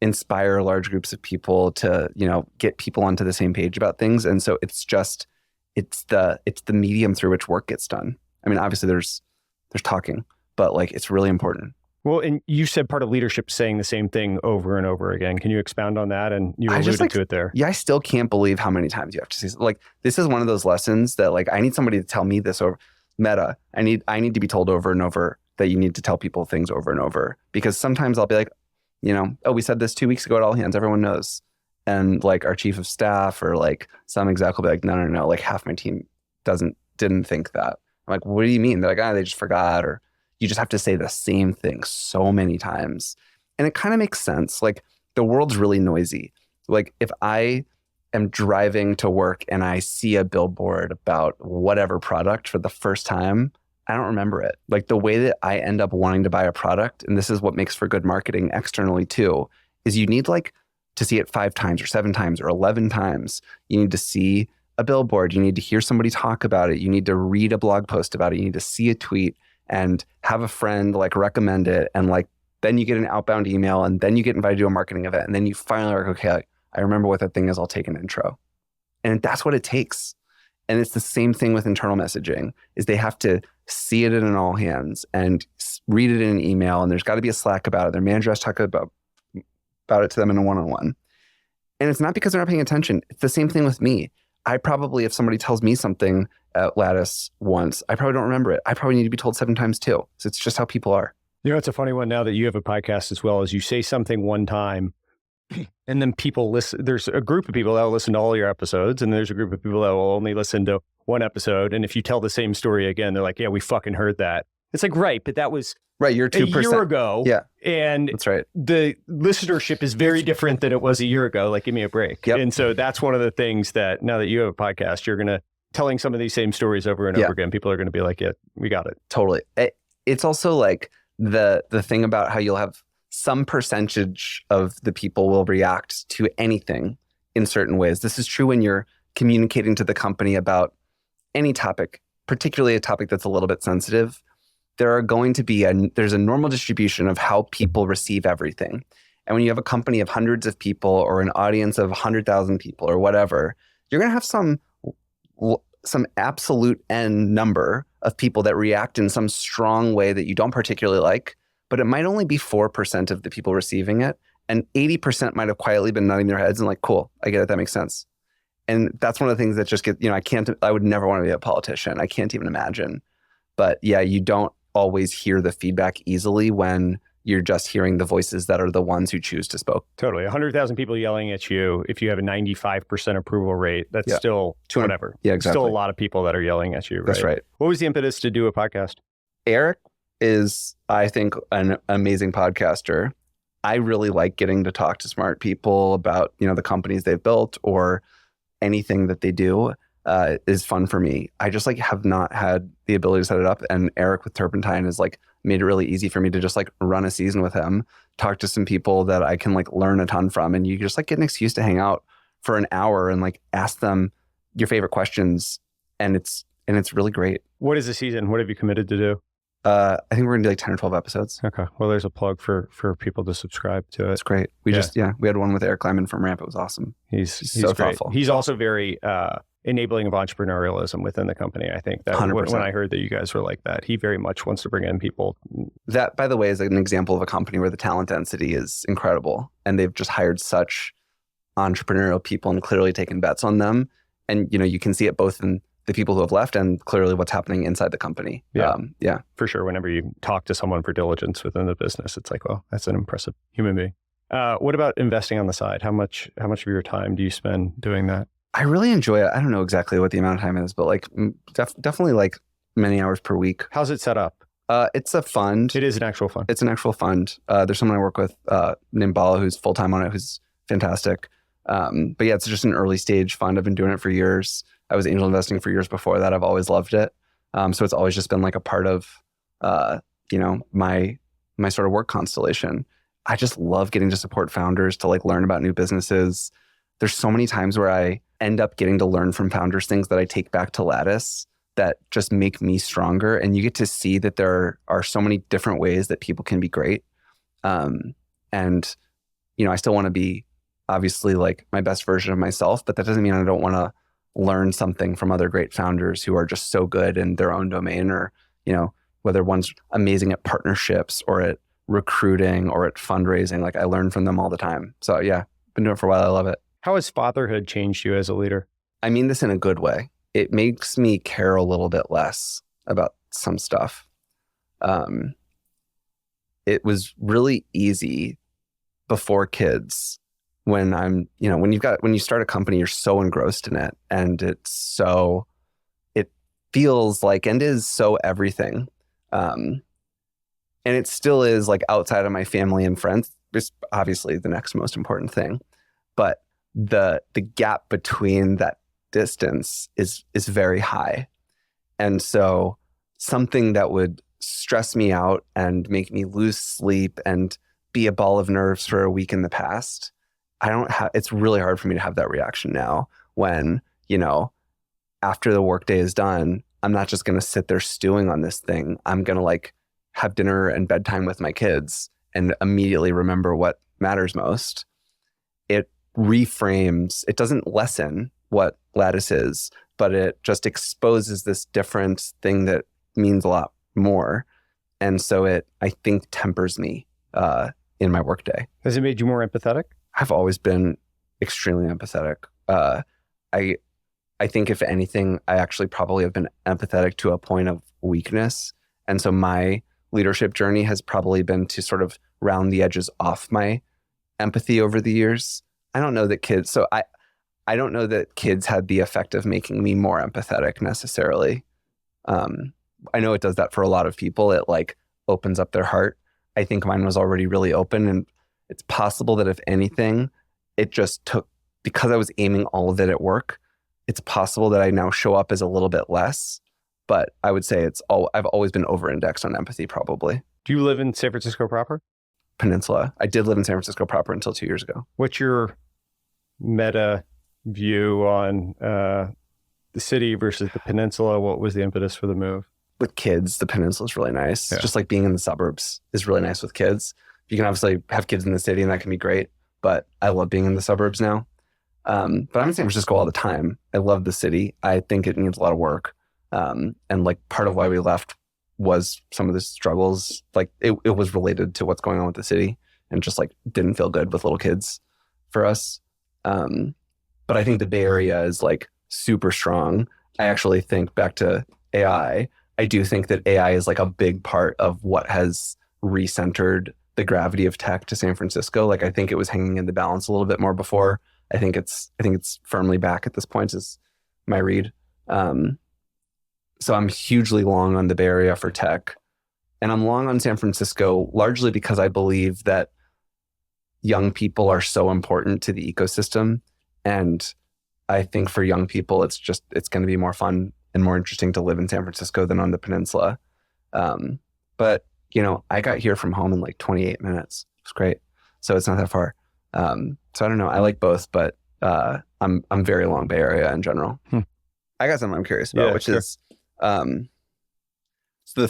inspire large groups of people, to, get people onto the same page about things. And so it's the medium through which work gets done. I mean, obviously there's talking, but like it's really important. Well, and you said part of leadership saying the same thing over and over again. Can you expound on that? And you alluded to it there. Yeah, I still can't believe how many times you have to say, like, this is one of those lessons that like, I need somebody to tell me this over meta. I need to be told over and over that you need to tell people things over and over, because sometimes I'll be like, oh, we said this 2 weeks ago at all hands, everyone knows. And like our chief of staff or like some exec will be like, no, like half my team didn't think that. I'm like, what do you mean? They're like, they just forgot, or you just have to say the same thing so many times. And it kind of makes sense. Like the world's really noisy. Like if I am driving to work and I see a billboard about whatever product for the first time, I don't remember it. Like the way that I end up wanting to buy a product, and this is what makes for good marketing externally too, is you need like to see it 5 times or 7 times or 11 times. You need to see a billboard. You need to hear somebody talk about it. You need to read a blog post about it. You need to see a tweet and have a friend like recommend it. And like then you get an outbound email, and then you get invited to a marketing event, and then you finally are like, okay, I remember what that thing is. I'll take an intro. And that's what it takes. And it's the same thing with internal messaging, is they have to see it in an all hands and read it in an email, and there's got to be a Slack about it. Their manager has to talk about it to them in a one-on-one. And it's not because they're not paying attention. It's the same thing with me. I probably, if somebody tells me something at Lattice once, I probably don't remember it. I probably need to be told 7 times too. So it's just how people are. You know, it's a funny one now that you have a podcast as well, as you say something one time and then people listen. There's a group of people that will listen to all your episodes, and there's a group of people that will only listen to one episode. And if you tell the same story again, they're like, yeah, we fucking heard that. It's like, right, but that was right. You're 2%. A year ago. Yeah. And that's right. The listenership is very different than it was a year ago. Like, give me a break. Yep. And so that's one of the things that now that you have a podcast, you're going to telling some of these same stories over and over again. People are going to be like, yeah, we got it. Totally. It's also like the thing about how you'll have some percentage of the people will react to anything in certain ways. This is true when you're communicating to the company about any topic, particularly a topic that's a little bit sensitive. There are going to be there's a normal distribution of how people receive everything. And when you have a company of hundreds of people or an audience of 100,000 people or whatever, you're going to have some absolute n number of people that react in some strong way that you don't particularly like, but it might only be 4% of the people receiving it. And 80% might have quietly been nodding their heads and like, cool, I get it, that makes sense. And that's one of the things that just get, I would never want to be a politician. I can't even imagine. But yeah, you don't always hear the feedback easily when you're just hearing the voices that are the ones who choose to spoke. Totally. 100,000 people yelling at you. If you have a 95% approval rate, that's still whatever. Yeah, exactly. Still a lot of people that are yelling at you. Right? That's right. What was the impetus to do a podcast? Eric is, I think, an amazing podcaster. I really like getting to talk to smart people about, the companies they've built or anything that they do. Is fun for me. I just have not had the ability to set it up. And Eric with Turpentine has made it really easy for me to just run a season with him, talk to some people that I can learn a ton from. And you just get an excuse to hang out for an hour and ask them your favorite questions. And it's really great. What is the season? What have you committed to do? I think we're gonna do 10 or 12 episodes. Okay. Well, there's a plug for people to subscribe to it. It's great. We had one with Eric Kleiman from Ramp. It was awesome. He's so great. Thoughtful. He's also very enabling of entrepreneurialism within the company. I think that 100%. When I heard that you guys were like that, he very much wants to bring in people. That, by the way, is an example of a company where the talent density is incredible. And they've just hired such entrepreneurial people and clearly taken bets on them. And, you can see it both in the people who have left and clearly what's happening inside the company. Yeah, for sure. Whenever you talk to someone for diligence within the business, it's like, well, that's an impressive human being. What about investing on the side? How much of your time do you spend doing that? I really enjoy it. I don't know exactly what the amount of time is, but definitely many hours per week. How's it set up? It's a fund. It is an actual fund. It's an actual fund. There's someone I work with named Bala who's full-time on it, who's fantastic. But yeah, it's just an early stage fund. I've been doing it for years. I was angel investing for years before that. I've always loved it. So it's always just been a part of, my sort of work constellation. I just love getting to support founders to learn about new businesses. There's so many times where I end up getting to learn from founders things that I take back to Lattice that just make me stronger. And you get to see that there are so many different ways that people can be great. And, I still want to be obviously my best version of myself, but that doesn't mean I don't want to learn something from other great founders who are just so good in their own domain, or, whether one's amazing at partnerships or at recruiting or at fundraising. I learn from them all the time. So yeah, been doing it for a while. I love it. How has fatherhood changed you as a leader? I mean this in a good way. It makes me care a little bit less about some stuff. It was really easy before kids when when you start a company, you're so engrossed in it and it feels and is so everything. And it still is outside of my family and friends. It's obviously the next most important thing, but the gap between that distance is very high. And so something that would stress me out and make me lose sleep and be a ball of nerves for a week in the past, it's really hard for me to have that reaction now when, after the workday is done, I'm not just going to sit there stewing on this thing. I'm going to have dinner and bedtime with my kids and immediately remember what matters most, it reframes, it doesn't lessen what Lattice is, but it just exposes this different thing that means a lot more. And so it, I think, tempers me in my workday. Has it made you more empathetic? I've always been extremely empathetic. I think if anything, I actually probably have been empathetic to a point of weakness. And so my leadership journey has probably been to sort of round the edges off my empathy over the years. I don't know that kids had the effect of making me more empathetic necessarily. I know it does that for a lot of people. It like opens up their heart. I think mine was already really open, and it's possible that if anything, it just took, because I was aiming all of it at work, it's possible that I now show up as a little bit less, but I would say I've always been over-indexed on empathy probably. Do you live in San Francisco proper? Peninsula. I did live in San Francisco proper until 2 years ago. What's your meta view on the city versus the peninsula? What was the impetus for the move? With kids, the peninsula is really nice. Yeah. Just like being in the suburbs is really nice with kids. You can obviously have kids in the city and that can be great, but I love being in the suburbs now. But I'm in San Francisco all the time. I love the city. I think it needs a lot of work. And like part of why we left was some of the struggles. Like it was related to what's going on with the city and just like didn't feel good with little kids for us. But I think the Bay Area is like super strong. I actually think back to AI. I do think that AI is like a big part of what has recentered the gravity of tech to San Francisco. Like I think it was hanging in the balance a little bit more before. I think it's firmly back at this point is my read. So I'm hugely long on the Bay Area for tech, and I'm long on San Francisco largely because I believe that young people are so important to the ecosystem. And I think for young people, it's going to be more fun and more interesting to live in San Francisco than on the peninsula. But I got here from home in like 28 minutes. It's great. So it's not that far. So I don't know. I like both, but I'm very long Bay Area in general. I got something I'm curious about, which is so the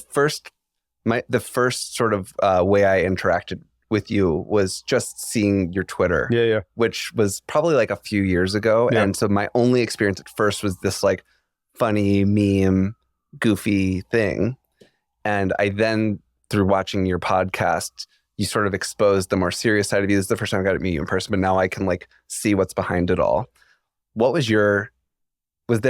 first sort of way I interacted with you was just seeing your Twitter, which was probably like a few years ago. Yeah. And so my only experience at first was this like funny meme, goofy thing. And I then, through watching your podcast, you sort of exposed the more serious side of you. This is the first time I got to meet you in person, but now I can like see what's behind it all. What was was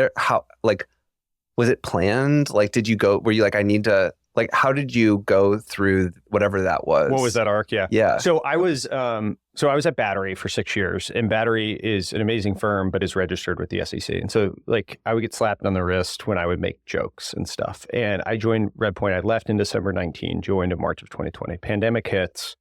it planned? Like, were you like, I need to, like, how did you go through whatever that was? What was that arc? Yeah. Yeah. So I was at Battery for 6 years, and Battery is an amazing firm, but is registered with the SEC. And so like I would get slapped on the wrist when I would make jokes and stuff. And I joined Redpoint. I left in December 19, joined in March of 2020. Pandemic hits.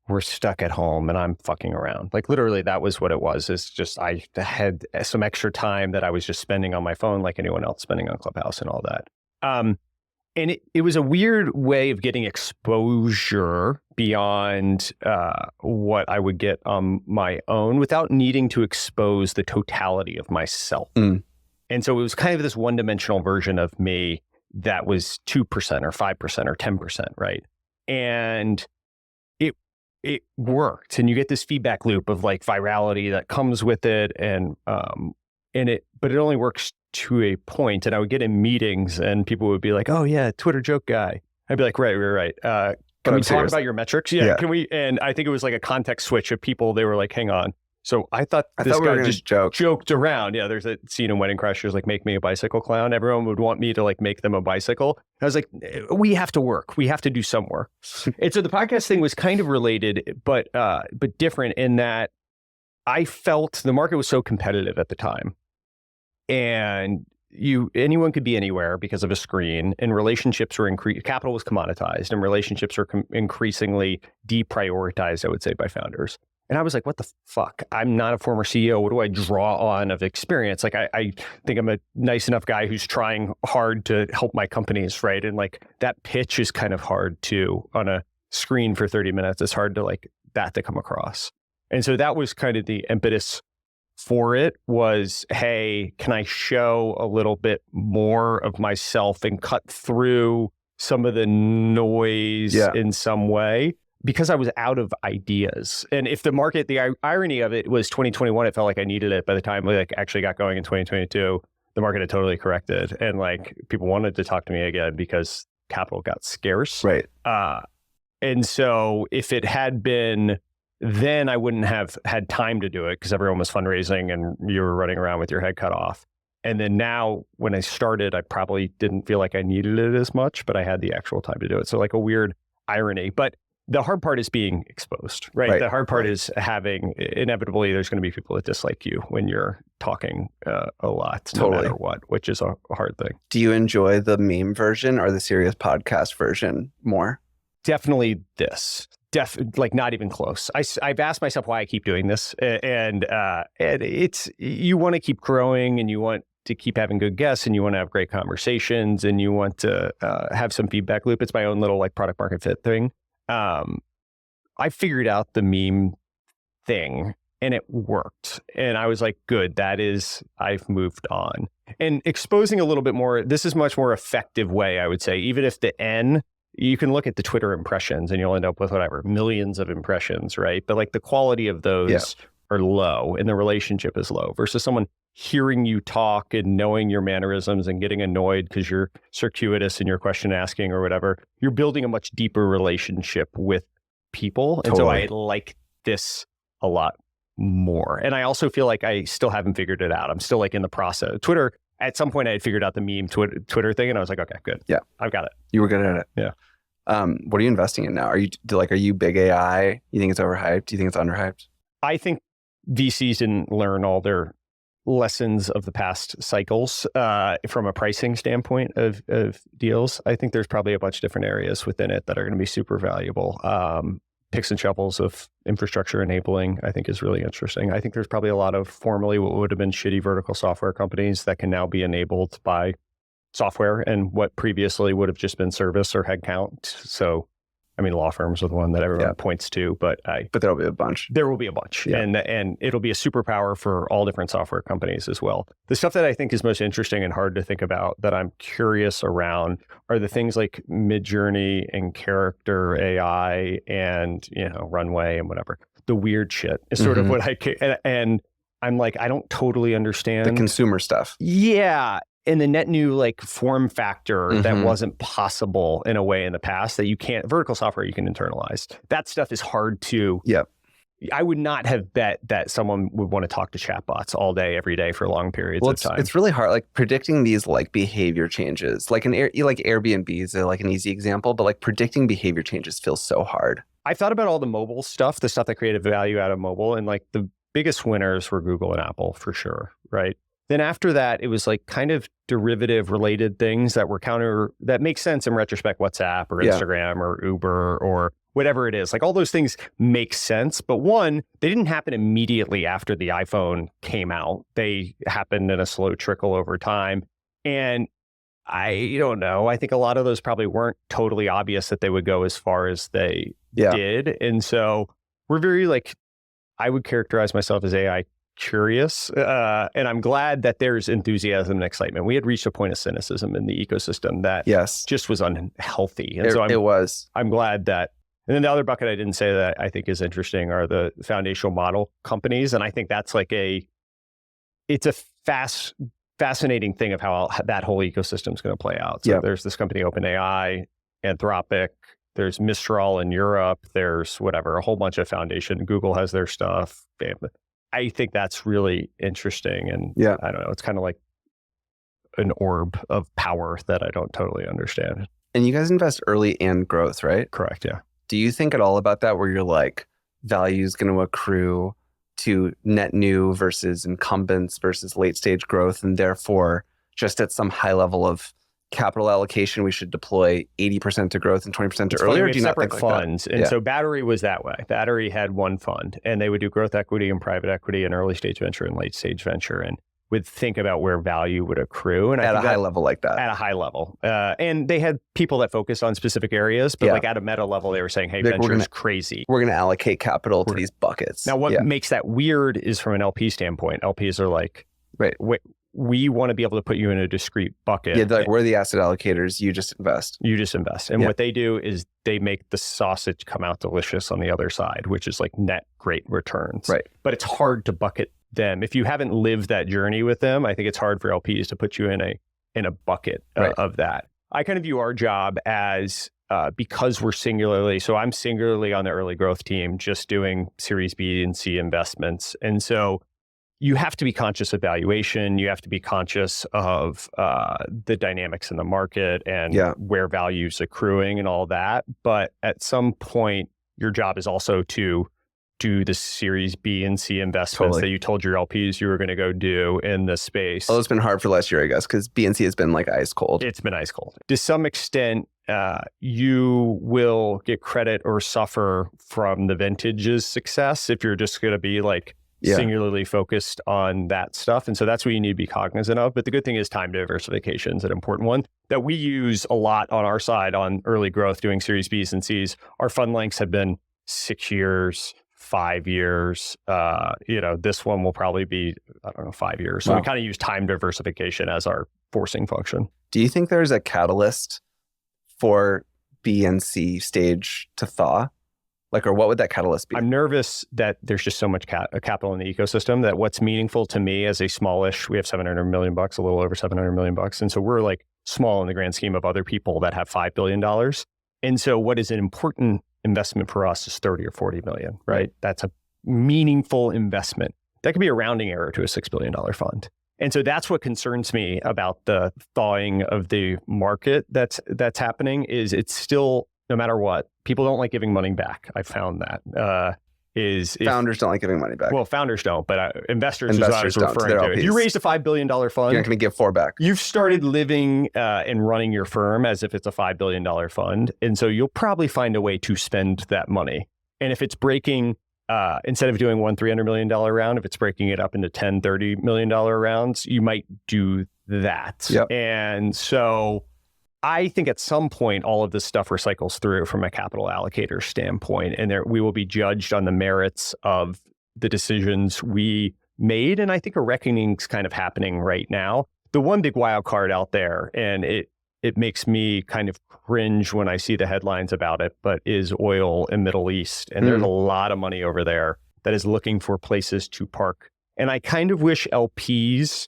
We're stuck at home and I'm fucking around. Like literally that was what it was. It's just, I had some extra time that I was just spending on my phone like anyone else spending on Clubhouse and all that. And it was a weird way of getting exposure beyond what I would get on my own without needing to expose the totality of myself. And so it was kind of this one-dimensional version of me that was 2% or 5% or 10%, right? And it worked, and you get this feedback loop of like virality that comes with it, but it only works to a point. And I would get in meetings, and people would be like, "Oh yeah, Twitter joke guy." I'd be like, "Right. Can we talk about your metrics? Yeah, can we?" And I think it was like a context switch of people. They were like, "Hang on." So I thought this guy just joked around. Yeah, there's a scene in Wedding Crashers, like, make me a bicycle clown. Everyone would want me to like make them a bicycle. I was like, we have to work. We have to do some work. And so the podcast thing was kind of related, but different in that I felt the market was so competitive at the time. And anyone could be anywhere because of a screen, and relationships were capital was commoditized, and relationships were increasingly deprioritized, I would say, by founders. And I was like, what the fuck? I'm not a former CEO. What do I draw on of experience? Like, I think I'm a nice enough guy who's trying hard to help my companies, right? And like that pitch is kind of hard to, on a screen for 30 minutes, it's hard to like that to come across. And so that was kind of the impetus for it was, hey, can I show a little bit more of myself and cut through some of the noise in some way? because I was out of ideas. And if the market, the irony of it was 2021, it felt like I needed it. By the time we like actually got going in 2022, the market had totally corrected. And like people wanted to talk to me again because capital got scarce. Right. And so if it had been then, I wouldn't have had time to do it because everyone was fundraising and you were running around with your head cut off. And then now when I started, I probably didn't feel like I needed it as much, but I had the actual time to do it. So like a weird irony. But the hard part is being exposed, right? The hard part is having, inevitably, there's going to be people that dislike you when you're talking a lot, no matter what, which is a hard thing. Do you enjoy the meme version or the serious podcast version more? Definitely this. Like not even close. I've asked myself why I keep doing this, and it's, you want to keep growing, and you want to keep having good guests, and you want to have great conversations, and you want to have some feedback loop. It's my own little like product market fit thing. I figured out the meme thing, and it worked, and I was like, good. That is, I've moved on, and exposing a little bit more. This is much more effective way, I would say, even if the N. You can look at the Twitter impressions and you'll end up with whatever, millions of impressions, right? But like the quality of those are low and the relationship is low versus someone hearing you talk and knowing your mannerisms and getting annoyed because you're circuitous in your question asking or whatever. You're building a much deeper relationship with people. And so I like this a lot more. And I also feel like I still haven't figured it out. I'm still like in the process. Twitter, at some point I had figured out the meme Twitter thing and I was like, okay, good. Yeah. I've got it. You were good at it. Yeah. What are you investing in now? Are you big AI? You think it's overhyped? Do you think it's underhyped? I think VCs didn't learn all their lessons of the past cycles from a pricing standpoint of deals. I think there's probably a bunch of different areas within it that are going to be super valuable. Picks and shovels of infrastructure enabling, I think is really interesting. I think there's probably a lot of formerly what would have been shitty vertical software companies that can now be enabled by software and what previously would have just been service or headcount. So, I mean, law firms are the one that everyone points to, but there'll be a bunch. There will be a bunch, and it'll be a superpower for all different software companies as well. The stuff that I think is most interesting and hard to think about that I'm curious around are the things like Midjourney and character AI and Runway and whatever. The weird shit is sort of what and I'm like, I don't totally understand the consumer stuff. Yeah. And the net new like form factor that wasn't possible in a way in the past that you can't, vertical software you can internalize. That stuff is hard to, I would not have bet that someone would want to talk to chatbots all day, every day for long periods of time. It's really hard, like predicting these like behavior changes, like like Airbnb is like an easy example, but like predicting behavior changes feels so hard. I thought about all the mobile stuff, the stuff that created value out of mobile, and like the biggest winners were Google and Apple for sure, right? Then after that, it was like kind of derivative related things that were that make sense in retrospect, WhatsApp or Instagram or Uber or whatever it is. Like all those things make sense. But one, they didn't happen immediately after the iPhone came out. They happened in a slow trickle over time. And I don't know. I think a lot of those probably weren't totally obvious that they would go as far as they did. And so we're very like, I would characterize myself as AI curious, and I'm glad that there's enthusiasm and excitement. We had reached a point of cynicism in the ecosystem that just was unhealthy, and I'm glad that. And then the other bucket I didn't say that I think is interesting are the foundational model companies, and I think that's like it's a fascinating thing of how that whole ecosystem is going to play out. So there's this company OpenAI, Anthropic. There's Mistral in Europe. There's whatever, a whole bunch of foundation. Google has their stuff. I think that's really interesting. And I don't know, it's kind of like an orb of power that I don't totally understand. And you guys invest early and growth, right? Correct, yeah. Do you think at all about that where you're like, value is going to accrue to net new versus incumbents versus late stage growth, and therefore just at some high level of capital allocation, we should deploy 80% to growth and 20% to earlier? Do you separate funds? Like and so Battery was that way. Battery had one fund, and they would do growth equity and private equity and early stage venture and late stage venture, and would think about where value would accrue. And at a high level like that. At a high level. And they had people that focused on specific areas, but like at a meta level, they were saying, hey, venture is crazy. We're going to allocate capital to these buckets. Now, what makes that weird is from an LP standpoint. LPs are like, we want to be able to put you in a discrete bucket. Yeah, like we're the asset allocators. You just invest. You just invest. And what they do is they make the sausage come out delicious on the other side, which is like net great returns. Right. But it's hard to bucket them. If you haven't lived that journey with them, I think it's hard for LPs to put you in a bucket of that. I kind of view our job as because we're I'm singularly on the early growth team, just doing Series B and C investments. And so you have to be conscious of valuation. You have to be conscious of the dynamics in the market and where value's accruing and all that. But at some point, your job is also to do the Series B and C investments that you told your LPs you were going to go do in the space. Well, it's been hard for last year, I guess, because B and C has been like ice cold. It's been ice cold. To some extent, you will get credit or suffer from the vintage's success if you're just going to be like singularly focused on that stuff. And so that's what you need to be cognizant of. But the good thing is time diversification is an important one that we use a lot on our side on early growth doing Series Bs and Cs. Our fund lengths have been 6 years, 5 years. This one will probably be, 5 years. So we kind of use time diversification as our forcing function. Do you think there's a catalyst for B and C stage to thaw? Or what would that catalyst be? I'm nervous that there's just so much capital in the ecosystem that what's meaningful to me as a smallish, we have $700 million, a little over $700 million. And so we're like small in the grand scheme of other people that have $5 billion. And so what is an important investment for us is 30 or 40 million, right? That's a meaningful investment. That could be a rounding error to a $6 billion fund. And so that's what concerns me about the thawing of the market that's happening is it's still, no matter what, people don't like giving money back. I found that. Founders don't like giving money back. Well, founders don't, but investors is what I was referring to. If you raised a $5 billion fund, you're not going to give 4 back. You've started living and running your firm as if it's a $5 billion fund. And so you'll probably find a way to spend that money. And if it's breaking, instead of doing one $300 million round, if it's breaking it up into 10, $30 million rounds, you might do that. Yep. And so I think at some point, all of this stuff recycles through from a capital allocator standpoint, and we will be judged on the merits of the decisions we made. And I think a reckoning's kind of happening right now. The one big wild card out there, and it makes me kind of cringe when I see the headlines about it, but is oil in Middle East. And there's a lot of money over there that is looking for places to park. And I kind of wish LPs,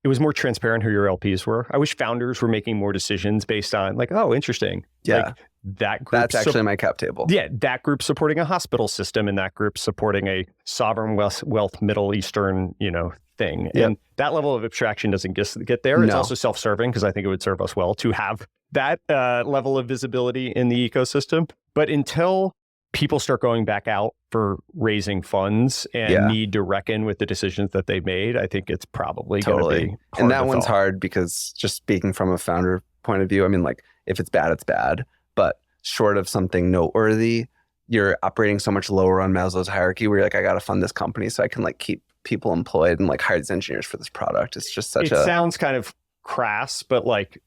it was more transparent who your LPs were. I wish founders were making more decisions based on like, oh, interesting. Yeah. Like that group. That's actually my cap table. Yeah. That group supporting a hospital system and that group supporting a sovereign wealth Middle Eastern, thing. Yep. And that level of abstraction doesn't get there. It's also self-serving because I think it would serve us well to have that level of visibility in the ecosystem. But until people start going back out for raising funds and need to reckon with the decisions that they've made, I think it's probably going to be hard. And that one's hard because just speaking from a founder point of view, I mean, like if it's bad, it's bad. But short of something noteworthy, you're operating so much lower on Maslow's hierarchy where you're like, I got to fund this company so I can like keep people employed and like hire these engineers for this product. It's just such It sounds kind of crass, but like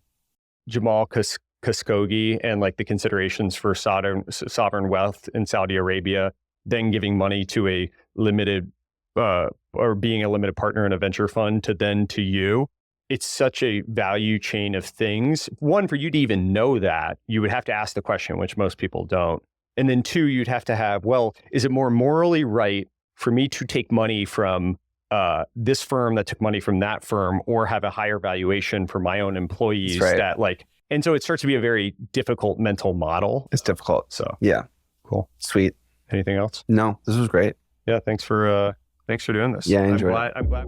Jamal Khashoggi and like the considerations for sovereign wealth in Saudi Arabia, then giving money to a limited or being a limited partner in a venture fund to you. It's such a value chain of things. One, for you to even know that, you would have to ask the question, which most people don't. And then two, you'd have to have, well, is it more morally right for me to take money from this firm that took money from that firm or have a higher valuation for my own employees that like, and so it starts to be a very difficult mental model. It's difficult. So yeah. Cool. Sweet. Anything else? No, this was great. Yeah. Thanks for doing this. Yeah, I enjoyed it. I'm glad.